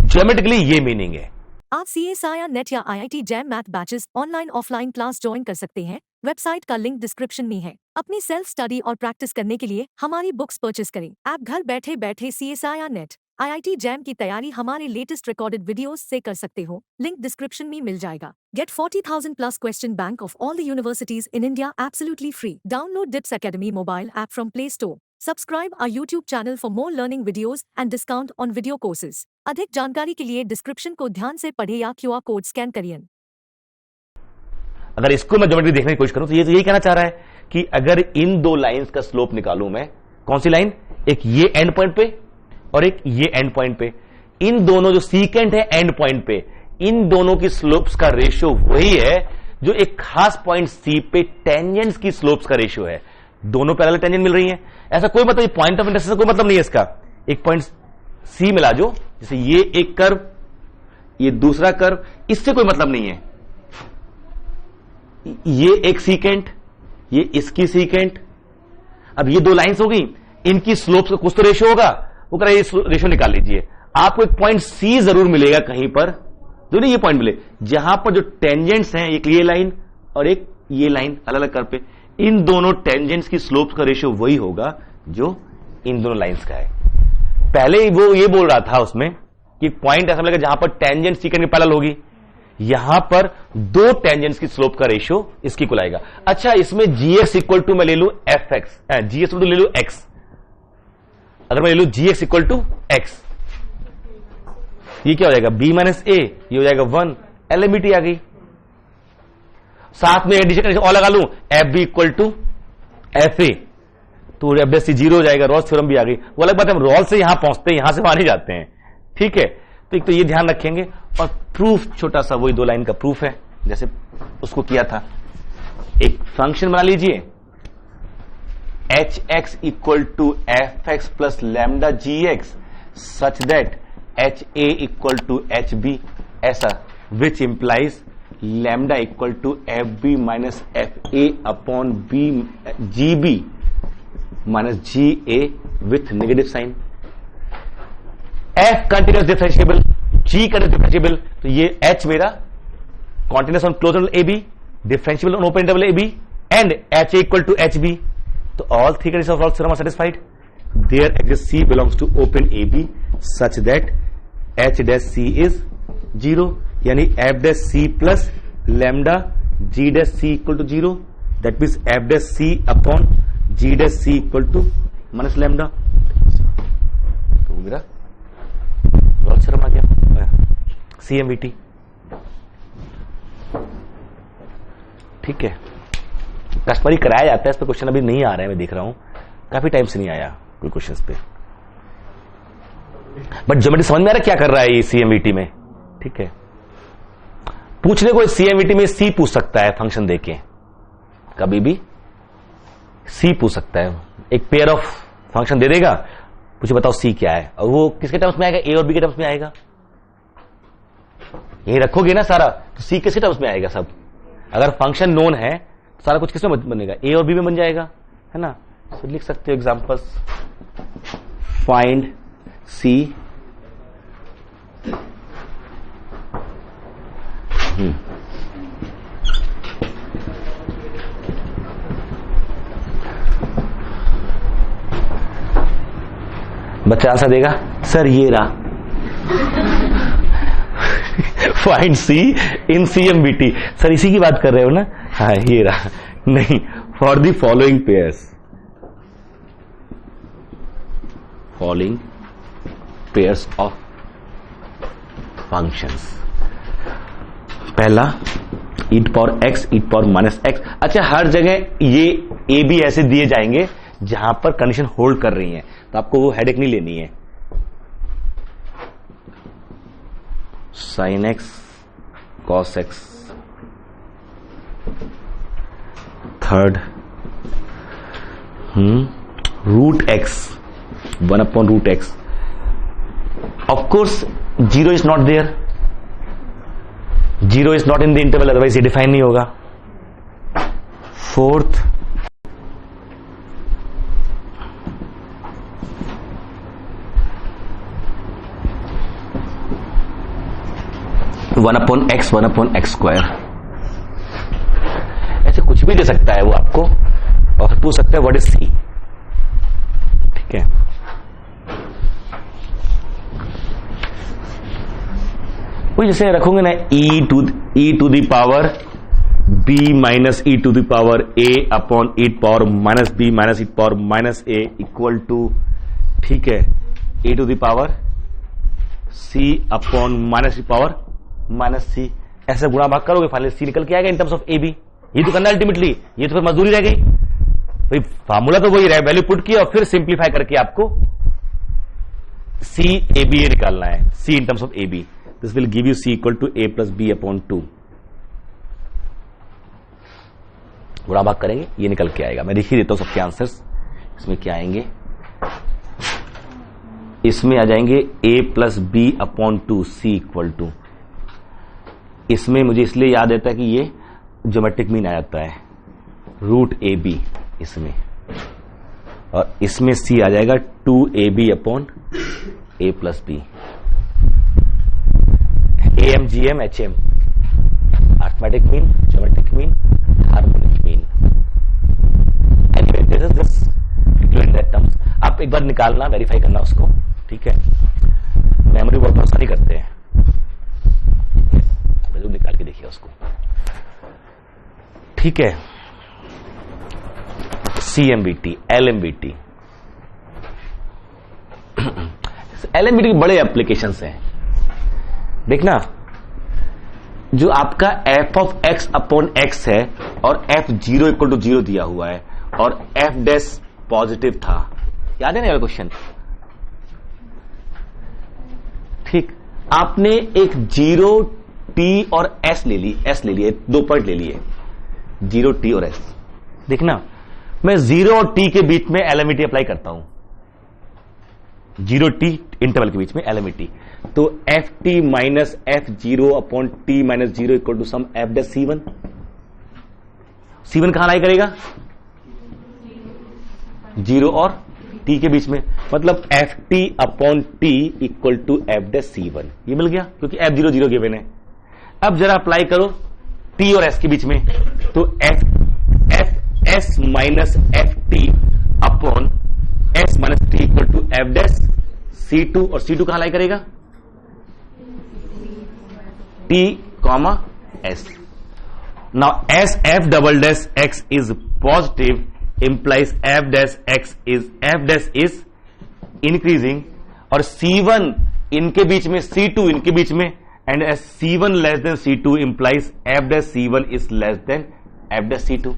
ज्योमेट्रिकली ये मीनिंग है। आप CSIR नेट या IIT jam math batches online offline class join कर सकते हैं। वेबसाइट का लिंक डिस्क्रिप्शन में है। अपनी सेल्फ स्टडी और प्रैक्टिस करने के लिए हमारी बुक्स परचेस करें। आप घर बैठे बैठे CSIR नेट IIT जैम की तैयारी हमारे लेटेस्ट रिकॉर्डेड वीडियोस से कर सकते हो। लिंक डिस्क्रिप्शन में मिल जाएगा। Get 40,000 plus question bank of all the universities in India absolutely free. Download DIPS Academy mobile app from Play Store. Subscribe our YouTube channel for more learning videos and discount on video courses. अधिक जानकारी के लिए डिस्क्रिप्शन को ध्यान से पढ़े या QR कोड स्कैन करिए। अगर इसको मैं ज्योमेट्री देखने की कोशिश करूं तो ये यही कहना चाह रहा है कि अगर इन दो लाइंस का स्लोप निकालूं मैं, कौन सी लाइन, एक ये एंड पॉइंट पे और एक ये एंड पॉइंट पे, इन दोनों जो सीकेंट है एंड पॉइंट पे, इन दोनों की स्लोप्स का रेशियो वही है जो एक खास पॉइंट सी पे टेंजेंट्स की स्लोप्स का रेशियो है। दोनों पैरेलल टेंजेंट मिल रही है, ऐसा कोई मतलब, पॉइंट ऑफ इंटरसेक्शन से कोई मतलब नहीं है इसका। एक पॉइंट सी मिला जो, जैसे ये एक कर्व, ये दूसरा कर्व, इससे कोई मतलब नहीं है। ये एक सीकेंट, ये इसकी सीकेंट, अब ये दो लाइंस हो गई, इनकी स्लोप्स का कुछ तो रेशियो होगा, वो कह रहा है ये रेशियो निकाल लीजिए। आपको एक पॉइंट सी जरूर मिलेगा कहीं पर, जो नहीं ये पॉइंट मिले, जहां पर जो टेंजेंट्स हैं, एक ये लाइन और एक ये लाइन अलग अलग कर्व पे, इन दोनों टेंजेंट्स की स्लोप्स का रेशियो वही होगा जो इन दोनों लाइंस का है। पहले वो ये बोल रहा था उसमें कि पॉइंट ऐसा मिलेगा जहां पर टेंजेंट सीकेंट की पैरेलल होगी, यहां पर दो टेंजेंट्स की स्लोप का रेशियो इसकी को लाएगा। अच्छा, इसमें gx इक्वल टू मैं ले लू fx, gx इक्वल टू ले लू x, अगर मैं ले लू gx इक्वल टू x, ये क्या हो जाएगा b माइनस a, ये हो जाएगा 1, एलएमईटी आ गई। साथ में एडिशन और लगा लू fb इक्वल टू fa, तो एफडेस जीरो हो जाएगा, रॉल्स थ्योरम भी आ गई। वो अलग बात है, हम रॉल्स से यहां पहुंचते हैं, यहां से वहां नहीं जाते हैं, ठीक है। तो एक तो ये ध्यान रखेंगे, और प्रूफ छोटा सा वही 2 लाइन का प्रूफ है जैसे उसको किया था। एक फंक्शन बना लीजिए hx equal to fx plus lambda gx such that ha equal to hb, ऐसा, which implies lambda equal to fb minus fa upon b gb minus ga with negative sign. f continuous differentiable, g continuous differentiable, तो ये h मेरा continuous on close interval ab, differentiable on open interval ab, and ha equal to hb, तो all three conditions of Rolle's theorem are satisfied. There exist c belongs to open ab such that h dash c is 0, यानी f dash c plus lambda g dash c equal to 0, that means f dash c upon g dash c equal to minus lambda. तो मेरा रॉल्स थ्योरम आ गया, CMVT, ठीक है। कस्टमरी कराया जाता है, इस पर क्वेश्चन अभी नहीं आ रहा है, मैं देख रहा हूं काफी टाइम से नहीं आया कोई क्वेश्चन पे, बट ज्योमेट्री समझ में आ रहा क्या कर रहा है ये CMVT में, ठीक है। पूछने को CMVT में C पूछ सकता है, फंक्शन देके कभी भी C पूछ सकता है, एक पेयर ऑफ फंक्शन दे देगा, मुझे बताओ C क्या है, और वो किसके टर्म्स में आएगा, A और B के टर्म्स में आएगा। यही रखोगे ना सारा, तो C किसके टर्म्स में आएगा सब। अगर फंक्शन नोन है तो सारा कुछ किसमें बनेगा, A और B में बन जाएगा, है ना। तो लिख सकते हो एग्जांपल्स, फाइंड C बच्चा आंसर देगा, सर ये रहा फाइंड C इन CMVT, सर इसी की बात कर रहे हो ना, हाँ ये रहा। नहीं, for the following pairs of functions. पहला ईट पावर x, ईट पावर माइनस x। अच्छा, हर जगह ये a b ऐसे दिए जाएंगे जहां पर कंडीशन होल्ड कर रही है, तो आपको वो हेडेक नहीं लेनी है। Sine x cos x, third root x, 1 upon root x। Of course 0 is not there, 0 is not in the interval, otherwise ये डिफाइन नहीं होगा। Fourth one upon X square, ऐसे कुछ भी दे सकता है वो आपको, और पूछ सकता है व्हाट इज C, ठीक है। वो जैसे रखोगे ना e to the power b minus e to the power a upon e power minus b minus e power minus a equal to, ठीक है, e to the power c upon minus e power minus c, ऐसे गुणा भाग करोगे फाइनली C निकल के आएगा इन टर्म्स ऑफ AB। ये तो करना अल्टीमेटली, ये तो फिर मजदूरी रह गई भाई, फार्मूला तो वही रहा, वैल्यू पुट किया और फिर सिंप्लीफाई करके आपको C AB निकालना है, C in terms of AB। This will give you C equal to A plus B upon 2। बुरा भाग करेंगे, ये निकल के आएगा। मैं देखिए देता हूं सबके आंसर्स। इसमें क्या आएंगे, इसमें आ जाएंगे a plus B upon 2 C equal to, इसमें मुझे इसलिए याद रहता है कि ये ज्योमेट्रिक मीन आ जाता है रूट ए बी इसमें, और इसमें सी आ जाएगा 2ab upon a plus B. am gm hm, arithmetic mean, geometric mean, harmonic mean. Anyway this is this in that terms. आप एक बार निकालना, वेरीफाई करना उसको, ठीक है। मेमोरी बहुत भरोसा नहीं करते हैं, जरूर निकाल के देखिए उसको, ठीक है। CMBT, LMBT, LMBT के बड़े एप्लीकेशंस हैं। देखना, जो आपका f of x upon x है और f 0 इक्वल टू 0 दिया हुआ है और f डैश पॉजिटिव था, याद है ना ये क्वेश्चन? ठीक, आपने एक 0 t और s ले ली, s ले लिए, 2 पॉइंट ले लिए, 0 t और s। देखना, मैं 0 और t के बीच में LMBT अप्लाई करता हूं, 0 t इंटरवल के बीच में LMBT, तो ft minus f0 upon t minus 0 equal to some f dash c1। c1 कहां लाई करेगा? 0 और t के बीच में, मतलब ft upon t equal to f dash c1। ये मिल गया क्योंकि f0 0 गिवन है। अब जरा अप्लाई करो t और s के बीच में, तो fs minus ft upon s minus t equal to f dash c2, और c2 कहां लाई करेगा? t comma s। Now s f double dash x is positive implies f dash x is increasing, और C1 इनके बीच में, C2 इनके बीच में, and as C1 less than C2 implies f dash C1 is less than f dash C2.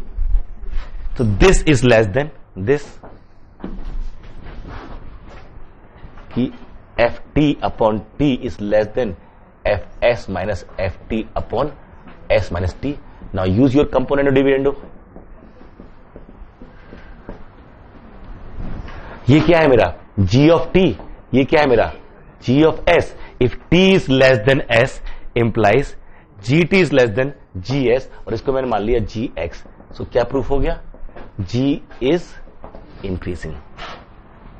So this is less than this, कि ft upon t is less than fs minus ft upon s minus t. Now use your component dividendo. ये क्या है मेरा? g of t, ये क्या है मेरा? g of s. If t is less than s implies gt is less than gs, और इसको मैंने मान लिया gx. So क्या प्रूफ हो गया? g is increasing.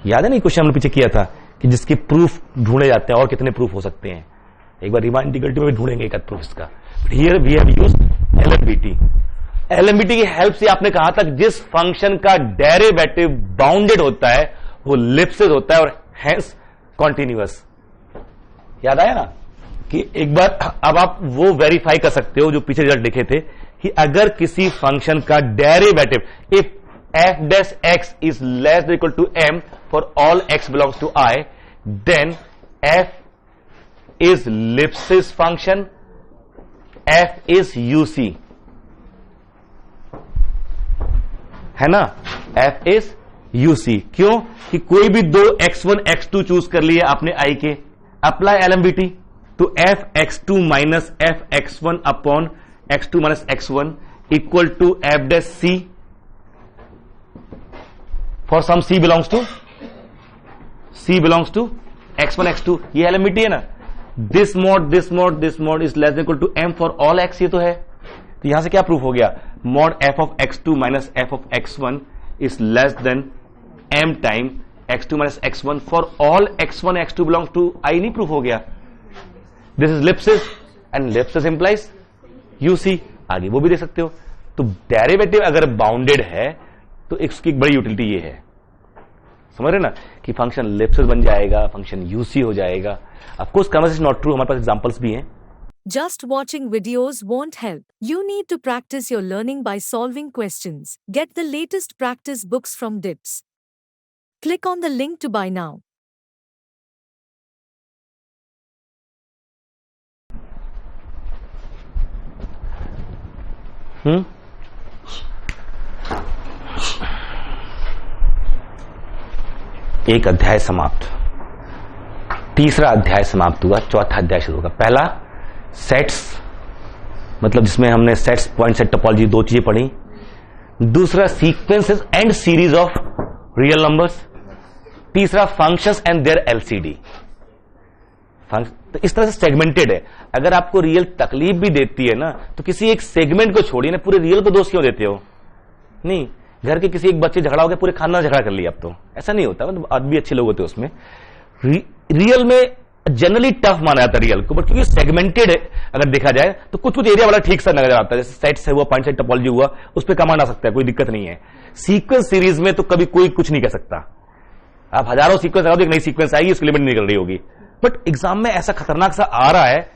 याद है ना क्वेश्चन हमने पीछे किया था कि जिसके प्रूफ ढूंढे जाते हैं और कितने प्रूफ हो सकते हैं। एक बार रिमान इंटीग्रल में भी ढूंढेंगे एक प्रूफ इसका। Here we have used LMBT। LMBT की हेल्प से आपने कहा था जिस फंक्शन का डेरिवेटिव बाउंडेड होता है वो लिप्सिस होता है और हेंस कॉन्टिन्यूअस। याद आया ना कि एक बार अब आप वो वेरीफाई कर सकते हो जो पीछे रिजल्ट लिखे थे कि अगर किसी फंक्शन का derivative if f dash x is less than equal to m for all x belongs to I, then f is Lipschitz function, f is UC, है ना? f is UC। क्यों? कि कोई भी दो x1 x2 चूज कर लिए आपने I के, अप्लाई LMBT, तो f x2 minus f x1 upon x2 minus x1 equal to f dash c for some c belongs to x1 x2। ये LMBT है ना? this mod is less than equal to m for all x, ये तो है। तो यहां से क्या प्रूफ हो गया? mod f of x2 minus f of x1 is less than m time x2 minus x1 for all x1 x2 belongs to I, नहीं प्रूफ हो गया? this is Lipschitz and Lipschitz implies UC। आगे वो भी दे सकते हो। तो डेरिवेटिव अगर बाउंडेड है तो इसकी एक बड़ी यूटिलिटी ये है, समझ रहे ना, कि फंक्शन Lipschitz बन जाएगा, फंक्शन UC हो जाएगा। Of course conversation not true, हमारे पास एग्जांपल्स भी हैं। Just watching videos won't help. You need to practice your learning by solving questions. Get the latest practice books from DIPS. Click on the link to buy now. एक अध्याय समाप्त। तीसरा अध्याय समाप्त हुआ, चौथा अध्याय शुरू होगा। पहला सेट्स, मतलब जिसमें हमने सेट्स, पॉइंट सेट, टोपोलॉजी, दो चीजें पढ़ी। दूसरा sequences and series of real numbers. तीसरा फंक्शंस एंड देयर एलसीडी। तो इस तरह से सेगमेंटेड है। अगर आपको रियल तकलीफ भी देती है ना, तो किसी एक सेगमेंट को छोड़िए ना, पूरे रियल को दोष क्यों देते हो? नहीं, घर के किसी एक बच्चे झगड़ा हो गया, पूरे खानदान झगड़ा कर लिया। अब तो ऐसा नहीं होता, मतलब आदमी अच्छे लोग होते हैं उसमें। रियल में जनरली टफ माना जाता है रियल को, बट क्योंकि सेगमेंटेड है, अगर देखा जाए तो कुछ कुछ एरिया वाला ठीक सा नजर आता है। जैसे सेट्स है हुआ, पॉइंट सेट, टोपोलॉजी हुआ, उस पर कमांड आ सकता है, कोई दिक्कत नहीं है। सीक्वेंस सीरीज में तो कभी कोई कुछ नहीं कह सकता। आप हजारों सीक्वेंस लगाओ, एक नई सीक्वेंस आएगी, उसकी लिमिट निकल रही होगी। बट एग्जाम में ऐसा खतरनाक सा आ रहा है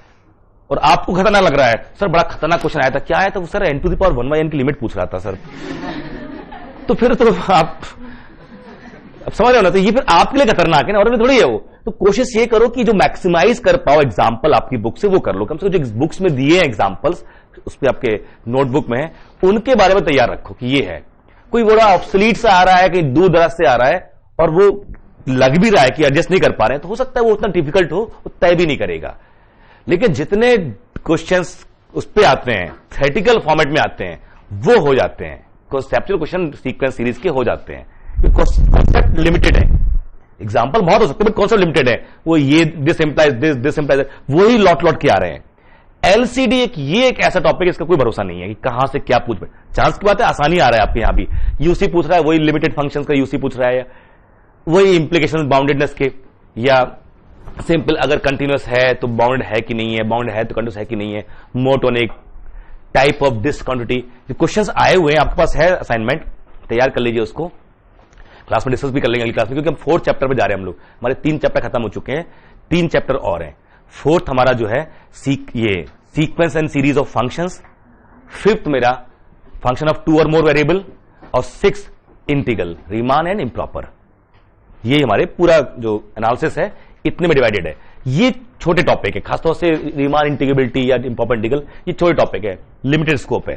और आपको खतरनाक लग रहा है, सर बड़ा खतरनाक क्वेश्चन आया था, क्या आया था? वो सर n⁴ की लिमिट पूछ रहा था सर। तो फिर तो आप समझ रहे हो ना, तो ये फिर आपके लिए खतरनाक है ना, और थोड़ी है वो। तो कोशिश ये करो कि जो मैक्सिमाइज कर पाओ एग्जाम्पल आपकी बुक से, वो कर लो। कम से कम जो बुक्स में दिए हैं एग्जाम्पल्स, उस पर आपके नोटबुक में है, उनके बारे में तैयार रखो कि ये है। कोई बड़ा ऑब्सोलीट सा आ रहा है, कहीं दूर दराज से आ रहा है, और वो लग भी रहा है कि एडजस्ट नहीं कर पा रहे हैं, तो हो सकता है वो उतना डिफिकल्ट हो, वो तय भी नहीं करेगा। लेकिन जितने क्वेश्चंस उस पे आते हैं, थ्योरेटिकल फॉर्मेट में आते हैं, वो हो जाते हैं। कॉन्सेप्चुअल क्वेश्चन सीक्वेंस सीरीज के हो जाते हैं, कॉन्सेप्ट लिमिटेड है। एग्जाम्पल बहुत हो सकते हैं, बट कॉन्सेप्ट लिमिटेड है। वो ये दिस इंप्लाइज दिस इंप्लाइज, वही लौट लौट के आ रहे हैं। एलसीडी एक ऐसा टॉपिक है, इसका कोई भरोसा नहीं है कि कहां से क्या पूछ। चांस की बात है, आसानी आ रहा है आपके यहां भी। यूसी पूछ रहा है, वही लिमिटेड फंक्शंस का यूसी पूछ रहा है, वही इंप्लीकेशन बाउंडेडनेस के, या सिंपल अगर कंटिन्यूअस है तो बाउंडेड है कि नहीं है, बाउंडेड है तो कंटिन्यूअस है कि नहीं है, मोटोनिक, टाइप ऑफ डिसकंटिन्यूटी। क्वेश्चंस आए हुए हैं, आपके पास है असाइनमेंट, तैयार कर लीजिए उसको। क्लास में डिस्कस भी कर लेंगे अगली क्लास में, क्योंकि हम 4th चैप्टर पे जा रहे हैं हम लोग। हमारे 3 चैप्टर खत्म हो चुके हैं, 3 चैप्टर और हैं। 4th हमारा जो है ये sequence and series of functions. 5th मेरा फंक्शन ऑफ 2 और मोर वेरिएबल, और 6th integral, Riemann and improper. ये हमारे पूरा जो एनालिसिस है इतने में डिवाइडेड है। ये छोटे टॉपिक है, खासतौर से रीमान इंटीग्रेबिलिटी या इम्प्रॉपर इंटीग्रल, ये छोटे टॉपिक है, लिमिटेड स्कोप है।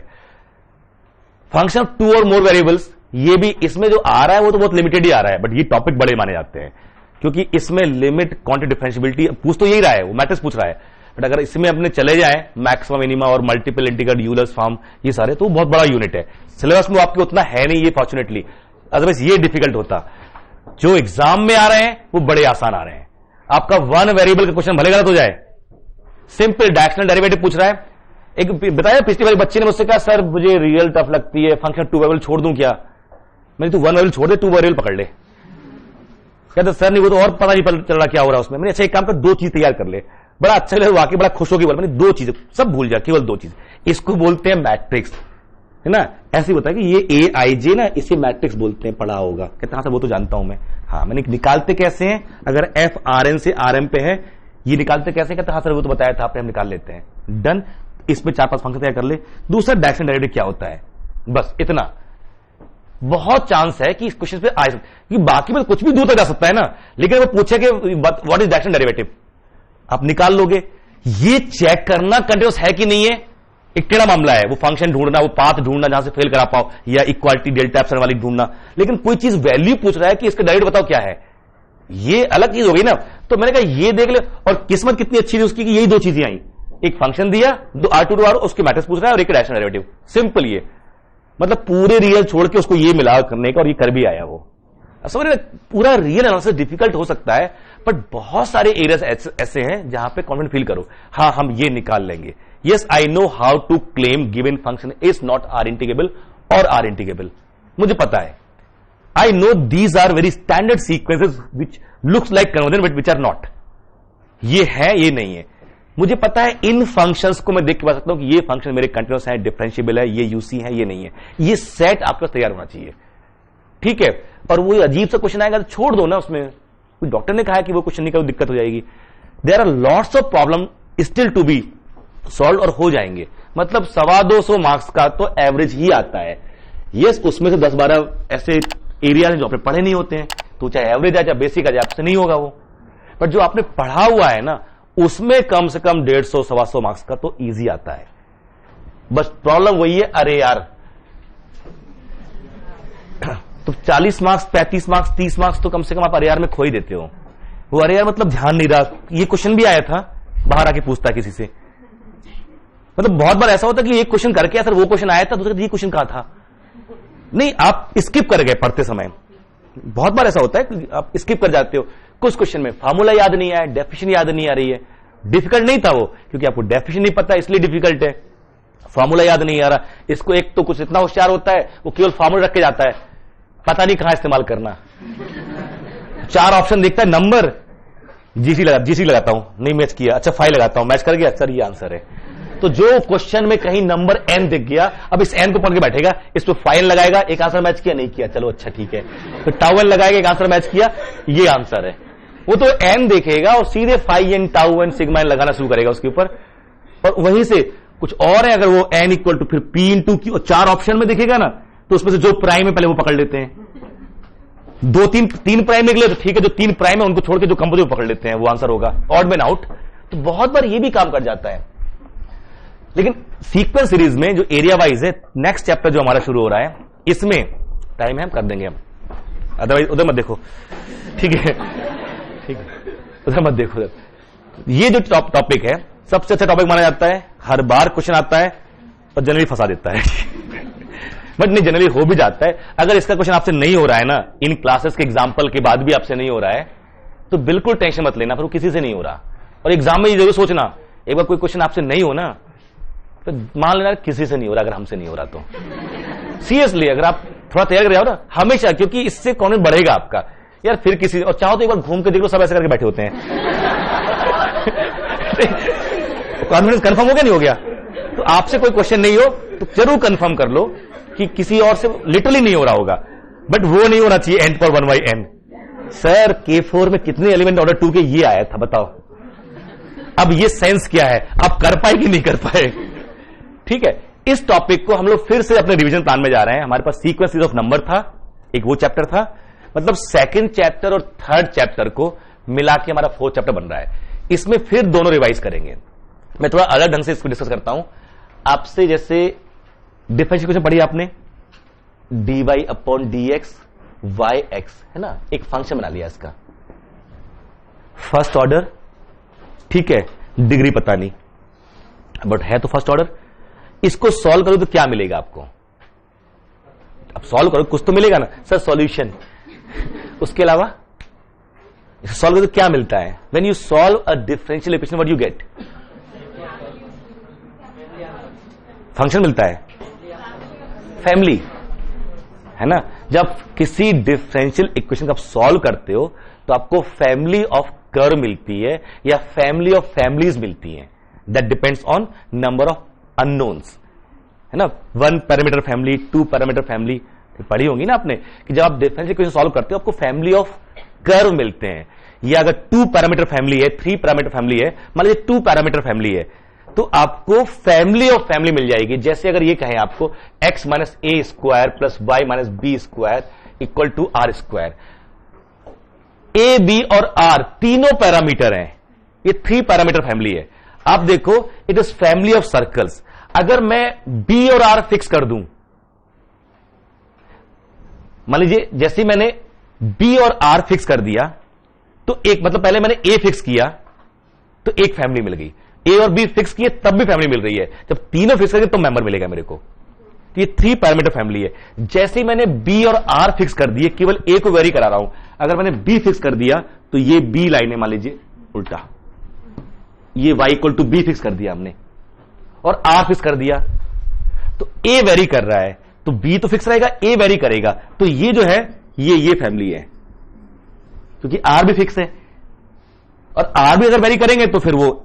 फंक्शन ऑफ 2 और मोर वेरिएबल्स, ये भी इसमें जो आ रहा है वो तो बहुत लिमिटेड ही आ रहा है, बट ये टॉपिक बड़े माने जाते हैं, क्योंकि इसमें लिमिट, क्वांटिटी, डिफरेंशियबिलिटी पूछ तो यही रहा है, वो मैट्रिक्स पूछ रहा है। बट अगर इसमें अपने चले जाए मैक्सिमम, मिनिमा और मल्टीपल इंटीग्रल, यूलर्स फॉर्म, ये सारे, तो बहुत बड़ा यूनिट है। सिलेबस में आपके उतना है नहीं ये, फॉर्चुनेटली, अदरवाइज ये डिफिकल्ट होता। जो एग्जाम में आ रहे हैं वो बड़े आसान आ रहे हैं। आपका 1 वेरिएबल का क्वेश्चन भले गलत हो जाए, सिंपल डायरेक्शनल डेरिवेटिव पूछ रहा है। एक बताया पिछली बार बच्चे ने मुझसे कहा, सर मुझे रियल टफ लगती है, फंक्शन 2 वेरिएबल छोड़ दूं क्या? मैंने तू 1 वेरिएबल छोड़ दे, 2 वेरिएबल पकड़ ले। कहते सर नहीं, वो तो और पता नहीं चल रहा क्या हो रहा है उसमें। मैंने अच्छा एक काम कर, 2 चीज तैयार कर ले। बड़ा अच्छा लगे, वाकई बड़ा खुश होगी। मैंने 2 चीज सब भूल जा, केवल 2 चीज। इसको बोलते हैं मैट्रिक्स, है ना। ऐसे ही बताया कि ये AIJ ना, इसे मैट्रिक्स बोलते हैं, पढ़ा होगा। कहते हाँ सर वो तो जानता हूं मैं। हाँ, मैंने निकालते कैसे हैं, अगर F Rn से Rm पे है, ये निकालते कैसे? कहते हाँ सर वो तो बताया था आपने, हम निकाल लेते हैं। डन। इसमें 4-5 फंक्शन तैयार कर ले। दूसरा डायरेक्शनल डेरिवेटिव क्या होता है, बस इतना। बहुत चांस है कि इस क्वेश्चन पे आ सकते, बाकी में कुछ भी दूर तक जा सकता है ना, लेकिन वो पूछे कि व्हाट इज डायरेक्शनल डेरिवेटिव, आप निकाल लोगे। ये चेक करना कंटिन्यूअस है कि नहीं है, एक टेढ़ा मामला है। वो फंक्शन ढूंढना, वो पाथ ढूंढना जहां से फेल करा पाओ, या इक्वालिटी डेल्टा एप्सिलॉन वाली ढूंढना। लेकिन कोई चीज वैल्यू पूछ रहा है कि इसका डेरिवेटिव बताओ क्या है, ये अलग चीज हो गई ना। तो मैंने कहा ये देख ले, और किस्मत कितनी अच्छी थी उसकी कि यही 2 चीजें आई। एक फंक्शन दिया, R2 to R, उसके मैट्रिक्स पूछ रहा है, और एक डायरेक्शनल डेरिवेटिव। सिंपल ये, मतलब पूरे रियल छोड़ के उसको ये मिला करने का, और ये कर भी आया वो। समझ रहे, पूरा रियल एनालिसिस डिफिकल्ट हो सकता है, बट बहुत सारे एरियाज ऐसे हैं जहां पे कॉन्फिडेंट फील करो, हाँ हम ये निकाल लेंगे। Yes, I know how to claim given function is not R integrable or R integrable. मुझे पता है। I know these are very standard sequences which looks like convergent but which are not. ये है, ये नहीं है। मुझे पता है इन फंक्शंस को मैं देख के बता सकता हूं कि ये फंक्शन मेरे कंटिन्यूअस है, डिफरेंशिएबल है, ये यूसी है, ये नहीं है। ये सेट आपके पास तैयार होना चाहिए, ठीक है। और वो अजीब सा क्वेश्चन आएगा तो छोड़ दो ना, उसमें कोई डॉक्टर ने कहा है कि वो क्वेश्चन नहीं करो दिक्कत हो जाएगी। There are lots of problem still to be solve, और हो जाएंगे। मतलब 225 मार्क्स का तो एवरेज ही आता है। यस, उसमें से 10-12 ऐसे एरिया जो आपने पढ़े नहीं होते हैं, तो चाहे एवरेज आ चाहे बेसिक आ जाए, आपसे नहीं होगा वो। बट जो आपने पढ़ा हुआ है ना, उसमें कम से कम 150-125 मार्क्स का तो इजी आता है। बस प्रॉब्लम वही है, अरे यार तो 40 मार्क्स, 35 मार्क्स, 30 मार्क्स तो कम से कम आप अरे यार में खो ही देते हो। वो अरे यार मतलब ध्यान नहीं रहा, ये क्वेश्चन भी आया था, बाहर आके पूछता है किसी से। मतलब बहुत बार ऐसा होता है कि एक क्वेश्चन करके सर वो क्वेश्चन आया था, दूसरा ये क्वेश्चन कहां था, नहीं आप स्किप कर गए पढ़ते समय। बहुत बार ऐसा होता है कि आप स्किप कर जाते हो, कुछ क्वेश्चन में फार्मूला याद नहीं आया, डेफिनेशन याद नहीं आ रही है। डिफिकल्ट नहीं था वो, क्योंकि आपको डेफिनेशन नहीं पता इसलिए डिफिकल्ट है, फार्मूला याद नहीं आ रहा। इसको एक तो कुछ इतना होशियार होता है वो केवल फार्मूला रख के जाता है, पता नहीं कहां इस्तेमाल करना। 4 ऑप्शन देखता है, नंबर जीसी लगाता हूं, नहीं मैच किया, अच्छा 5 लगाता हूं, मैच कर गया, सर ये आंसर है। तो जो क्वेश्चन में कहीं नंबर एन दिख गया, अब इस एन को पढ़ के बैठेगा, इस पर फाइन लगाएगा, एक आंसर मैच किया, नहीं किया, चलो अच्छा ठीक है, तो टाउ एन लगाएगा, एक आंसर मैच किया, ये आंसर है। वो तो एन देखेगा और सीधे phi n tau n sigma n लगाना शुरू करेगा उसके ऊपर, और वहीं से कुछ और है, अगर वो एन इक्वल टू फिर पी इंटू क्यू, 4 ऑप्शन में दिखेगा ना, तो उसमें से जो प्राइम है पहले वो पकड़ लेते हैं। 2-3 प्राइम निकले तो ठीक है, जो 3 प्राइम है उनको छोड़ के जो कंपोजिट पकड़ लेते हैं वो आंसर होगा, ऑड मैन आउट। तो बहुत बार ये भी काम कर जाता है। लेकिन सीक्वेंस सीरीज में जो एरिया वाइज है, नेक्स्ट चैप्टर जो हमारा शुरू हो रहा है, इसमें टाइम है हम कर देंगे हम, अदरवाइज उधर मत देखो, ठीक है, ठीक है, उधर मत देखो। ये जो टॉपिक है सबसे अच्छा टॉपिक माना जाता है, हर बार क्वेश्चन आता है और जनरली फंसा देता है बट नहीं, जनरली हो भी जाता है। अगर इसका क्वेश्चन आपसे नहीं हो रहा है ना, इन क्लासेस के एग्जाम्पल के बाद भी आपसे नहीं हो रहा है, तो बिल्कुल टेंशन मत लेना, फिर वो किसी से नहीं हो रहा। और एग्जाम में ये जरूर सोचना, एक बार कोई क्वेश्चन आपसे नहीं हो ना, तो मान लेना किसी से नहीं हो रहा, अगर हमसे नहीं हो रहा तो सीरियसली अगर आप थोड़ा तैयार कर रहे हो ना हमेशा, क्योंकि इससे कॉन्फिडेंस बढ़ेगा आपका यार, फिर किसी, और चाहो तो एक बार घूम के देख लो, सब ऐसे करके बैठे होते हैं कॉन्फिडेंस कंफर्म हो गया, नहीं हो गया? तो आपसे कोई क्वेश्चन नहीं हो तो जरूर कंफर्म कर लो कि किसी और से लिटरली नहीं हो रहा होगा, बट वो नहीं होना चाहिए n पर 1/n। सर K4 में कितने एलिमेंट ऑर्डर 2 के ये आया था बताओ, अब ये सेंस क्या है, आप कर पाए कि नहीं कर पाए? ठीक है, इस टॉपिक को हम लोग फिर से अपने रिवीजन प्लान में जा रहे हैं। हमारे पास सीक्वेंस सीरीज ऑफ नंबर था, एक वो चैप्टर था, मतलब सेकंड चैप्टर और थर्ड चैप्टर को मिला के हमारा 4th चैप्टर बन रहा है। इसमें फिर दोनों रिवाइज करेंगे। मैं थोड़ा अलग ढंग से इसको डिस्कस करता हूं आपसे। जैसे डिफरेंशियल इक्वेशन पढ़ी आपने, dy/dx yx है ना, एक फंक्शन बना लिया इसका, फर्स्ट ऑर्डर, ठीक है, डिग्री पता नहीं बट है तो फर्स्ट ऑर्डर। इसको सॉल्व करो तो क्या मिलेगा आपको? अब सॉल्व करो कुछ तो मिलेगा ना सर, सॉल्यूशन। उसके अलावा सॉल्व करो तो क्या मिलता है? When you solve a differential equation what you get? Function मिलता है, फैमिली, है ना। जब किसी डिफरेंशियल इक्वेशन का आप सॉल्व करते हो तो आपको फैमिली ऑफ कर्व मिलती है या फैमिली ऑफ फैमिलीज मिलती है, that depends on number of unknowns, है ना। 1 पैरामीटर फैमिली, 2 पैरामीटर फैमिली पढ़ी होंगी ना आपने, कि जब आप डिफरेंशियल इक्वेशन सॉल्व करते हो आपको फैमिली ऑफ कर्व मिलते हैं। या अगर 2 पैरामीटर फैमिली है, 3 पैरामीटर फैमिली है, मान लीजिए 2 पैरामीटर फैमिली है, तो आपको फैमिली ऑफ फैमिली मिल जाएगी। जैसे अगर ये कहें आपको x minus a square plus y minus b square equal to r square, a b और आर तीनों पैरामीटर हैं, ये 3 पैरामीटर फैमिली है। आप देखो it is family of circles. अगर मैं बी और आर फिक्स कर दूं, मान लीजिए जैसे मैंने बी और आर फिक्स कर दिया, तो एक मतलब पहले मैंने ए फिक्स किया तो एक फैमिली मिल गई, ए और बी फिक्स किए तब भी फैमिली मिल रही है, जब तीनों फिक्स करेंगे तो मेंबर मिलेगा मेरे को। तो ये 3 पैरामीटर फैमिली है। जैसे ही मैंने बी और आर फिक्स कर दिए, केवल ए को वेरी करा रहा हूं, अगर मैंने बी फिक्स कर दिया तो ये बी लाइन है, मान लीजिए उल्टा, ये y equal to b fix कर दिया हमने, और आर फिक्स कर दिया, तो ए वेरी कर रहा है तो बी तो फिक्स रहेगा, ए वेरी करेगा, तो ये जो है ये फैमिली है, क्योंकि आर भी फिक्स है। और आर भी अगर वेरी करेंगे तो फिर वो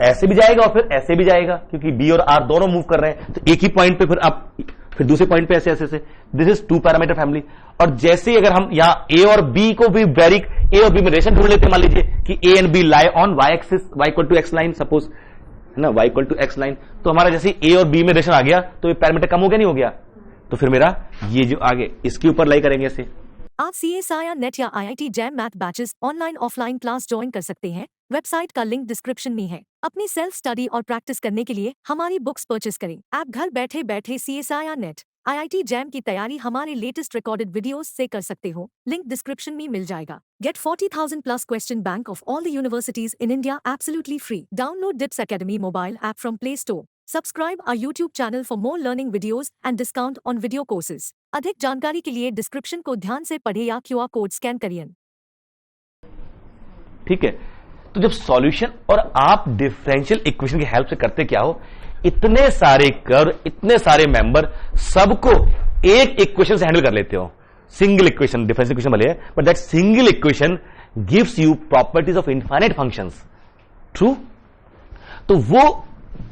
ऐसे भी जाएगा और फिर ऐसे भी जाएगा, क्योंकि बी और आर दोनों मूव कर रहे हैं, तो एक ही पॉइंट पे फिर आप फिर दूसरे पॉइंट पे ऐसे ऐसे से, दिस इज 2 पैरामीटर फैमिली। और जैसे ही अगर हम यहां ए और बी को भी वेरी, ए और बी में रिलेशन ढूंढ लेते हैं, मान लीजिए कि a and b lie on y axis, y equal to x line, suppose है ना, y equal to x line, तो हमारा जैसे ए और बी में रिलेशन आ गया तो ये पैरामीटर कम हो गया, नहीं हो गया? तो फिर मेरा ये जो आगे इसके ऊपर लाई करेंगे ऐसे। आप CSIR नेट या IIT jam math batches online offline class join कर सकते हैं। वेबसाइट का लिंक डिस्क्रिप्शन में है। अपनी सेल्फ स्टडी और प्रैक्टिस करने के लिए हमारी बुक्स परचेस करें। आप घर बैठे बैठे CSIR नेट IIT जैम की तैयारी हमारे लेटेस्ट रिकॉर्डेड वीडियोस से कर सकते हो, लिंक डिस्क्रिप्शन में मिल जाएगा। Get 40,000 plus question bank of all the universities in India absolutely free. Download DIPS Academy mobile app from Play Store. Subscribe our YouTube channel for more learning videos and discount on video courses. अधिक जानकारी के लिए डिस्क्रिप्शन को ध्यान से पढ़े या QR कोड स्कैन करिए। ठीक है, तो जब सॉल्यूशन और आप डिफरेंशियल इक्वेशन की हेल्प से करते क्या हो, इतने सारे कर्व, इतने सारे मेंबर, सबको एक इक्वेशन से हैंडल कर लेते हो। सिंगल इक्वेशन, डिफरेंशियल इक्वेशन भले है, but that single equation gives you properties of infinite functions. True? तो वो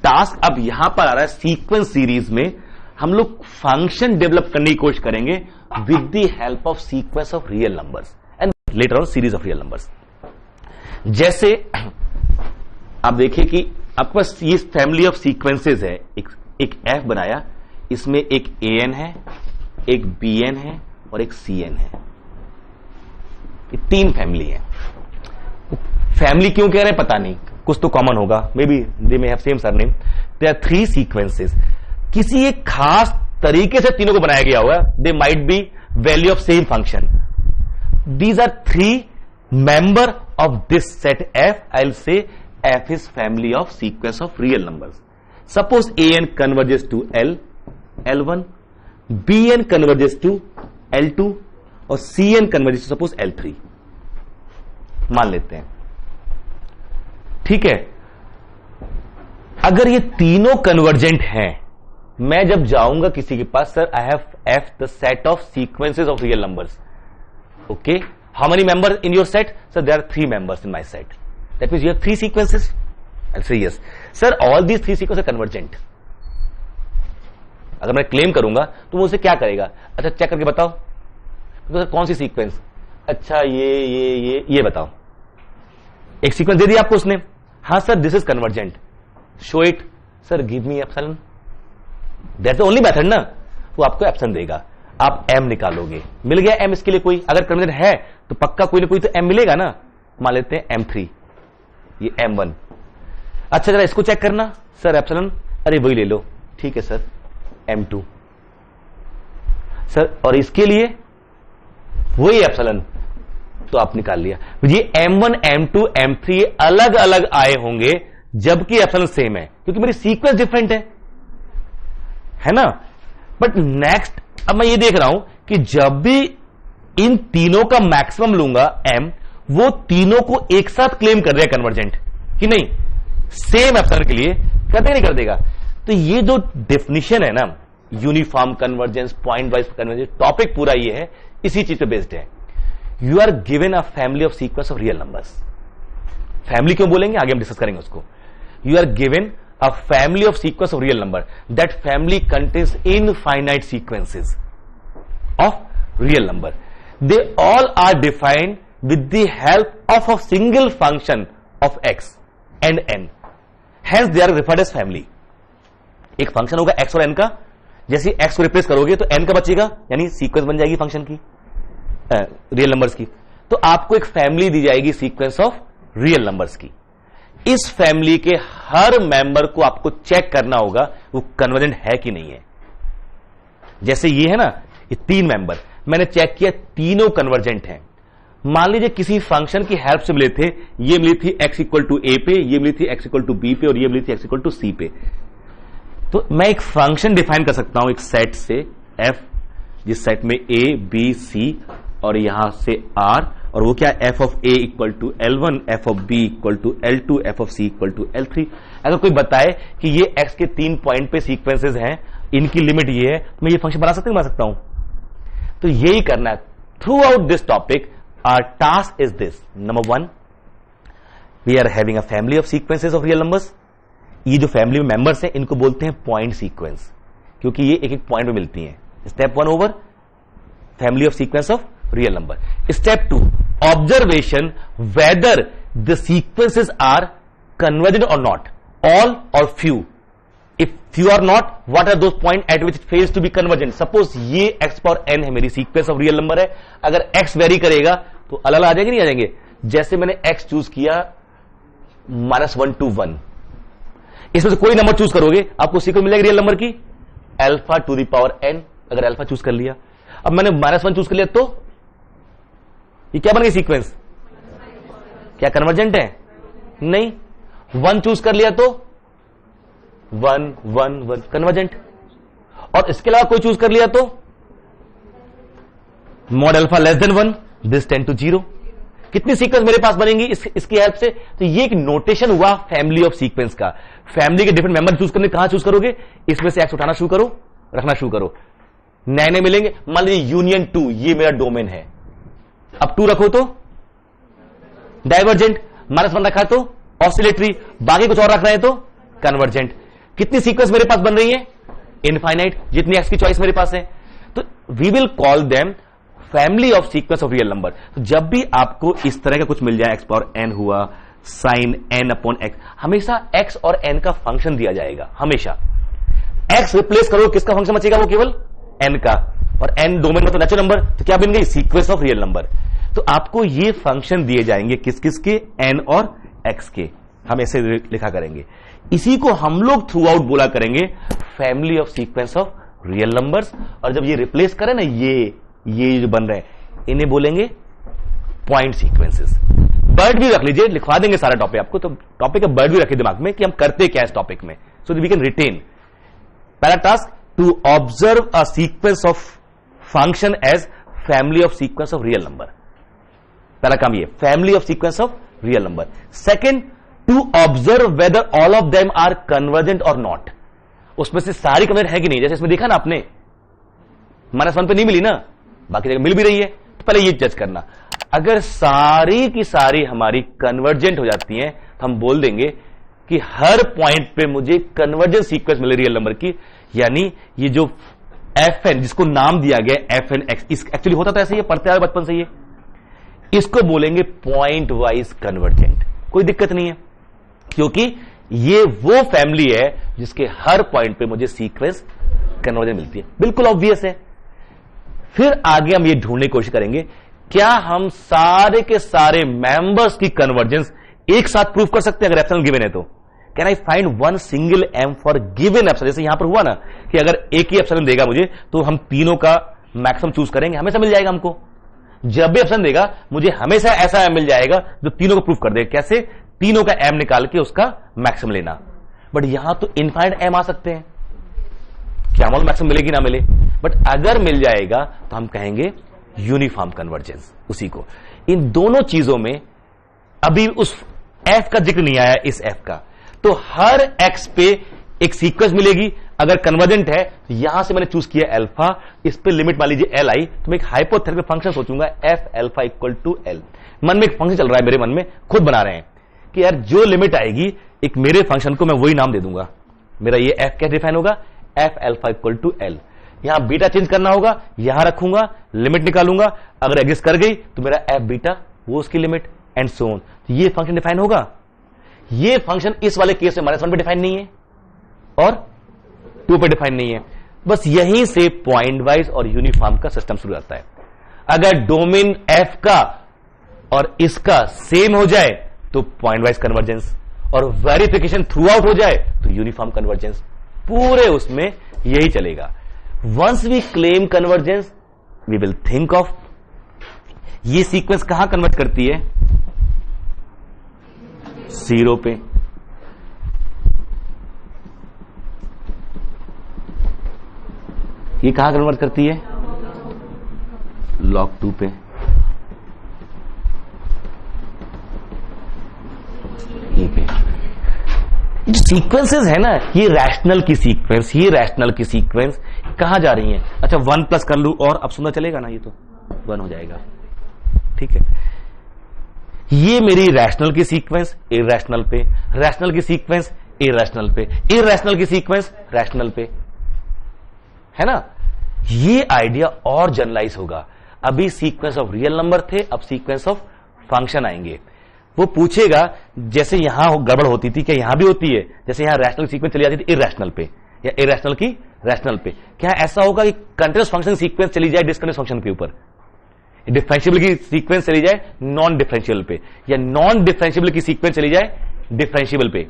टास्क अब यहां पर आ रहा है। सीक्वेंस सीरीज में हम लोग फंक्शन डेवलप करने की कोशिश करेंगे with the help of sequence of real numbers and later on series of real numbers. जैसे आप देखिए कि आपके पास ये फैमिली ऑफ सीक्वेंसेस है, एक एफ बनाया, इसमें एक एन है, एक बीएन है और एक सीएन है। ये तीन फैमिली है। फैमिली क्यों कह रहे हैं पता नहीं, कुछ तो कॉमन होगा, may be they may have same surname. There are three sequences, किसी एक खास तरीके से तीनों को बनाया गया हुआ है। They might be value of same function. These are three member of this set f. I'll say f is family of sequence of real numbers. Suppose an converges to L1, bn converges to L2 और cn converges to suppose L3 मान लेते हैं। ठीक है, अगर ये तीनों कन्वर्जेंट हैं, मैं जब जाऊंगा किसी के पास, sir I have f the set of sequences of real numbers. Okay, how many members in your set? Sir, there are 3 members in my set. That means you have 3 sequences. I'll say yes. Sir, all these 3 sequences are convergent. अगर मैं क्लेम करूंगा तो वो उसे क्या करेगा? अच्छा, चेक करके बताओ तो कौन सी सीक्वेंस? अच्छा, ये बताओ। एक सीक्वेंस दे दिया आपको उसने, हाँ sir this is convergent, show it. Sir give me epsilon, that's the only method ना। वो आपको एप्सिलॉन देगा, आप m निकालोगे, मिल गया m। इसके लिए कोई अगर कन्वर्जेंट है तो पक्का कोई ना कोई तो m मिलेगा ना। मान लेते हैं m3, ये m1। अच्छा जरा इसको चेक करना, सर एप्सिलॉन, अरे वही ले लो, ठीक है सर m2। सर और इसके लिए वही एप्सिलॉन, तो आप निकाल लिया। ये m1 m2 m3 अलग अलग आए होंगे जबकि एप्सिलॉन सेम है, क्योंकि मेरी सीक्वेंस डिफरेंट है ना। बट नेक्स्ट, अब मैं ये देख रहा हूं कि जब भी इन तीनों का मैक्सिमम लूंगा m, वो तीनों को एक साथ क्लेम कर रहे हैं कन्वर्जेंट कि नहीं, सेम एप्सिलॉन के लिए करते नहीं कर देगा। तो ये जो डेफिनेशन है ना, uniform convergence, point wise convergence, topic पूरा ये है, इसी चीज पे बेस्ड है। You are given a family of sequence of real numbers. Family क्यों बोलेंगे, आगे हम डिस्कस करेंगे उसको। You are given a family of sequence of real number. That family contains infinite sequences of real number. They all are defined with the help of a single function of x and n. Hence they are referred as family. एक फंक्शन होगा x और n का, जैसे x को रिप्लेस करोगे तो n का बचेगा, यानी सीक्वेंस बन जाएगी फंक्शन की, रियल नंबर्स की। तो आपको एक फैमिली दी जाएगी सीक्वेंस ऑफ रियल नंबर्स की। इस फैमिली के हर मेंबर को आपको चेक करना होगा वो कन्वर्जेंट है कि नहीं है। जैसे ये है ना, ये 3 मेंबर, मैंने चेक किया तीनों कन्वर्जेंट हैं। मान लीजिए किसी फंक्शन की हेल्प से मिले थे, ये मिली थी x इक्वल टू a पे, ये मिली थी x इक्वल टू b पे और ये मिली थी x इक्वल टू c पे। तो मैं एक फंक्शन डिफाइन कर सकता हूं एक सेट से f, जिस सेट में a b c और यहां से r, और वो क्या, f of a equal to L1, f of b equal to L2, f of c equal to L3। अगर कोई बताए कि ये x के 3 पॉइंट पे सीक्वेंसेस हैं, इनकी लिमिट ये है, मैं ये फंक्शन बना सकता हूं। तो यही करना है throughout this topic. Our task is this, number 1, we are having a family of sequences of real numbers. ये जो फैमिली में मेंबर्स हैं इनको बोलते हैं पॉइंट सीक्वेंस, क्योंकि ये एक एक पॉइंट में मिलती हैं। Step 1 over, family of sequence of real number. Step 2, observation whether the sequences are convergent or not, all or few. If few are not, what are those points at which it fails to be convergent? Suppose ये x power n है मेरी सीक्वेंस ऑफ रियल नंबर है, अगर x वेरी करेगा तो अलग आ जाएंगे नहीं आ जाएंगे। जैसे मैंने x चूज किया -1 to 1, इसमें से कोई नंबर चूज करोगे आपको सीक्वेंस मिलेगी रियल नंबर की alpha two the power n अगर अल्फा चूज कर लिया, अब मैंने -1 चूज कर लिया तो ये क्या बन गई सीक्वेंस? क्या कन्वर्जेंट है? नहीं। 1 चूज कर लिया तो 1 1 1 कन्वर्जेंट। और इसके अलावा कोई चूज कर लिया तो mod alpha less than 1, this tend to 0। कितनी सीक्वेंस मेरे पास बनेंगी इसकी हेल्प से? तो ये एक नोटेशन हुआ फैमिली ऑफ सीक्वेंस का। फैमिली के डिफरेंट मेंबर चूज करने, कहां चूज करोगे? इसमें से एक्स उठाना शुरू करो, रखना शुरू करो, नए नए मिलेंगे। मान लीजिए यूनियन 2 ये मेरा डोमेन है, अब 2 रखो तो डाइवर्जेंट, -1 रखा तो ऑसिलेटरी, बाकी कुछ और रख रहे हैं तो कन्वर्जेंट। कितनी सीक्वेंस मेरे पास बन रही है? इनफाइनाइट, जितनी एक्स की चॉइस मेरे पास है। तो we will call them family of sequence of real number. तो जब भी आपको इस तरह का कुछ मिल जाए, एक्स पावर n हुआ, साइन n अपॉन x, हमेशा x और n का फंक्शन दिया जाएगा। हमेशा x रिप्लेस करो, किसका फंक्शन बचेगा? वो केवल n का, और n डोमेन में तो नेचुरल नंबर, तो क्या बन गई? Sequence of real number. तो आपको ये फंक्शन दिए जाएंगे किस किस के? n और x के। हम ऐसे लिखा करेंगे। इसी को हम लोग थ्रू आउट बोला करेंगे family of sequence of real numbers. और जब ये रिप्लेस करें ना, ये जो बन रहे हैं, इन्हें बोलेंगे पॉइंट सीक्वेंसेस। बर्ड भी रख लीजिए, लिखवा देंगे सारा टॉपिक आपको। तो टॉपिक का बर्ड भी रखिए दिमाग में कि हम करते क्या इस टॉपिक में, सो वी कैन रिटेन। पहला task, to observe a sequence of function as family of sequence of real number. पहला काम ये, family of sequence of real number. Second, to observe whether all of them are convergent और नॉट। उसमें से सारी कन्वर्जेंट है कि नहीं? जैसे इसमें देखा ना आपने, -1 पे नहीं मिली ना, बाकी जगह मिल भी रही है, तो पहले ये जज करना। अगर सारी की सारी हमारी कन्वर्जेंट हो जाती हैं, तो हम बोल देंगे कि हर पॉइंट पे मुझे कन्वर्जेंट सीक्वेंस मिले रियल नंबर की। यानी ये जो fn, जिसको नाम दिया गया fnx, एक्चुअली होता तो ऐसे ही, पढ़ते आए बचपन से ये, इसको बोलेंगे पॉइंट वाइज कन्वर्जेंट। कोई दिक्कत नहीं है, क्योंकि ये वो फैमिली है जिसके हर पॉइंट पे मुझे सीक्वेंस कन्वर्जेंट मिलती है। बिल्कुल ऑब्वियस है। फिर आगे हम ये ढूंढने की कोशिश करेंगे, क्या हम सारे के सारे मेंबर्स की कन्वर्जेंस एक साथ प्रूव कर सकते हैं अगर एप्सिलॉन गिवन है तो? Can I find one single m for given epsilon? जैसे यहां पर हुआ ना कि अगर एक ही एप्सिलॉन देगा मुझे, तो हम तीनों का मैक्सिमम चूज करेंगे, हमेशा मिल जाएगा हमको। जब भी एप्सिलॉन देगा मुझे हमेशा ऐसा m मिल जाएगा जो तीनों को प्रूव कर देगा। कैसे? तीनों का m निकाल के उसका मैक्सिमम लेना। बट यहां तो इनफाइनाइट m आ सकते हैं, क्या मालूम मैक्सिमम मिले कि ना मिले। बट अगर मिल जाएगा तो हम कहेंगे यूनिफॉर्म कन्वर्जेंस। उसी को, इन दोनों चीजों में अभी उस f का जिक्र नहीं आया, इस f का। तो हर x पे एक सीक्वेंस मिलेगी, अगर कन्वर्जेंट है तो यहां से मैंने चूज किया अल्फा, इस पे लिमिट मान लीजिए l आई, तो मैं एक हाइपोथेटिकल फंक्शन सोचूंगा f alpha equal to l। मन में एक फंक्शन चल रहा है मेरे मन में, खुद बना रहे हैं कि यार जो लिमिट आएगी, एक मेरे फंक्शन को मैं वही नाम दे दूंगा। मेरा ये f कैसे डिफाइन होगा? f alpha equal to l। यहां बीटा चेंज करना होगा, यहां रखूंगा, लिमिट निकालूंगा, अगर एग्जिस्ट कर गई तो मेरा f बीटा वो उसकी लिमिट, एंड सो ऑन। तो ये फंक्शन डिफाइन होगा। ये फंक्शन इस वाले केस में -1 पे डिफाइन नहीं है और 2 पे डिफाइन नहीं है। बस यहीं से पॉइंट वाइज और यूनिफॉर्म का सिस्टम शुरू होता है। अगर डोमेन f का और इसका सेम हो जाए तो पॉइंट वाइज कन्वर्जेंस, और वेरिफिकेशन थ्रू आउट हो जाए तो यूनिफॉर्म कन्वर्जेंस। पूरे उसमें यही चलेगा। Once we claim convergence, we will think of ये सीक्वेंस कहां कन्वर्ट करती है? 0 पे। ये कहां कन्वर्ट करती है? log 2 पे। ये पे जो सीक्वेंसेस है ना, ये रैशनल की सीक्वेंस, ये रैशनल की सीक्वेंस कहां जा रही है? अच्छा 1 प्लस कर लू और अब सुंदर चलेगा ना, ये तो 1 हो जाएगा। ठीक है, ये मेरी रैशनल की सीक्वेंस इरैशनल पे, रैशनल की सीक्वेंस इरैशनल पे, इरैशनल की सीक्वेंस रैशनल पे, है ना। ये आइडिया और जनरलाइज होगा। अभी सीक्वेंस ऑफ रियल नंबर थे, अब सीक्वेंस ऑफ फंक्शन आएंगे। वो पूछेगा जैसे यहां गड़बड़ होती थी, क्या यहां भी होती है? जैसे यहां रैशनल सीक्वेंस चली जाती थी इरैशनल पे, या इरैशनल की रैशनल पे, क्या ऐसा होगा कि कंटीन्यूअस फंक्शन सीक्वेंस चली जाए डिस्कंटीन्यूअस फंक्शन के ऊपर? डिफरेंशिएबल की सीक्वेंस चली जाए नॉन डिफरेंशिएबल पे, या नॉन डिफरेंशिएबल की सीक्वेंस चली जाए डिफरेंशिएबल पे?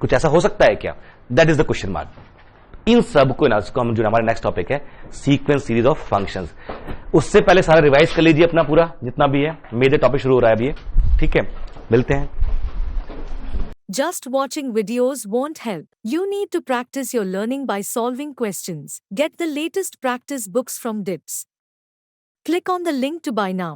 कुछ ऐसा हो सकता है क्या? That is the question mark. इन सब को ना उसको हम जो हमारा नेक्स्ट टॉपिक है सीक्वेंस सीरीज ऑफ फंक्शंस, उससे पहले सारा रिवाइज कर लीजिए अपना पूरा जितना भी है, मेजर टॉपिक शुरू हो रहा है अभी, ठीक है, मिलते हैं। Just watching videos won't help. You need to practice your learning by solving questions. Get the latest practice books from DIPS. Click on the link to buy now.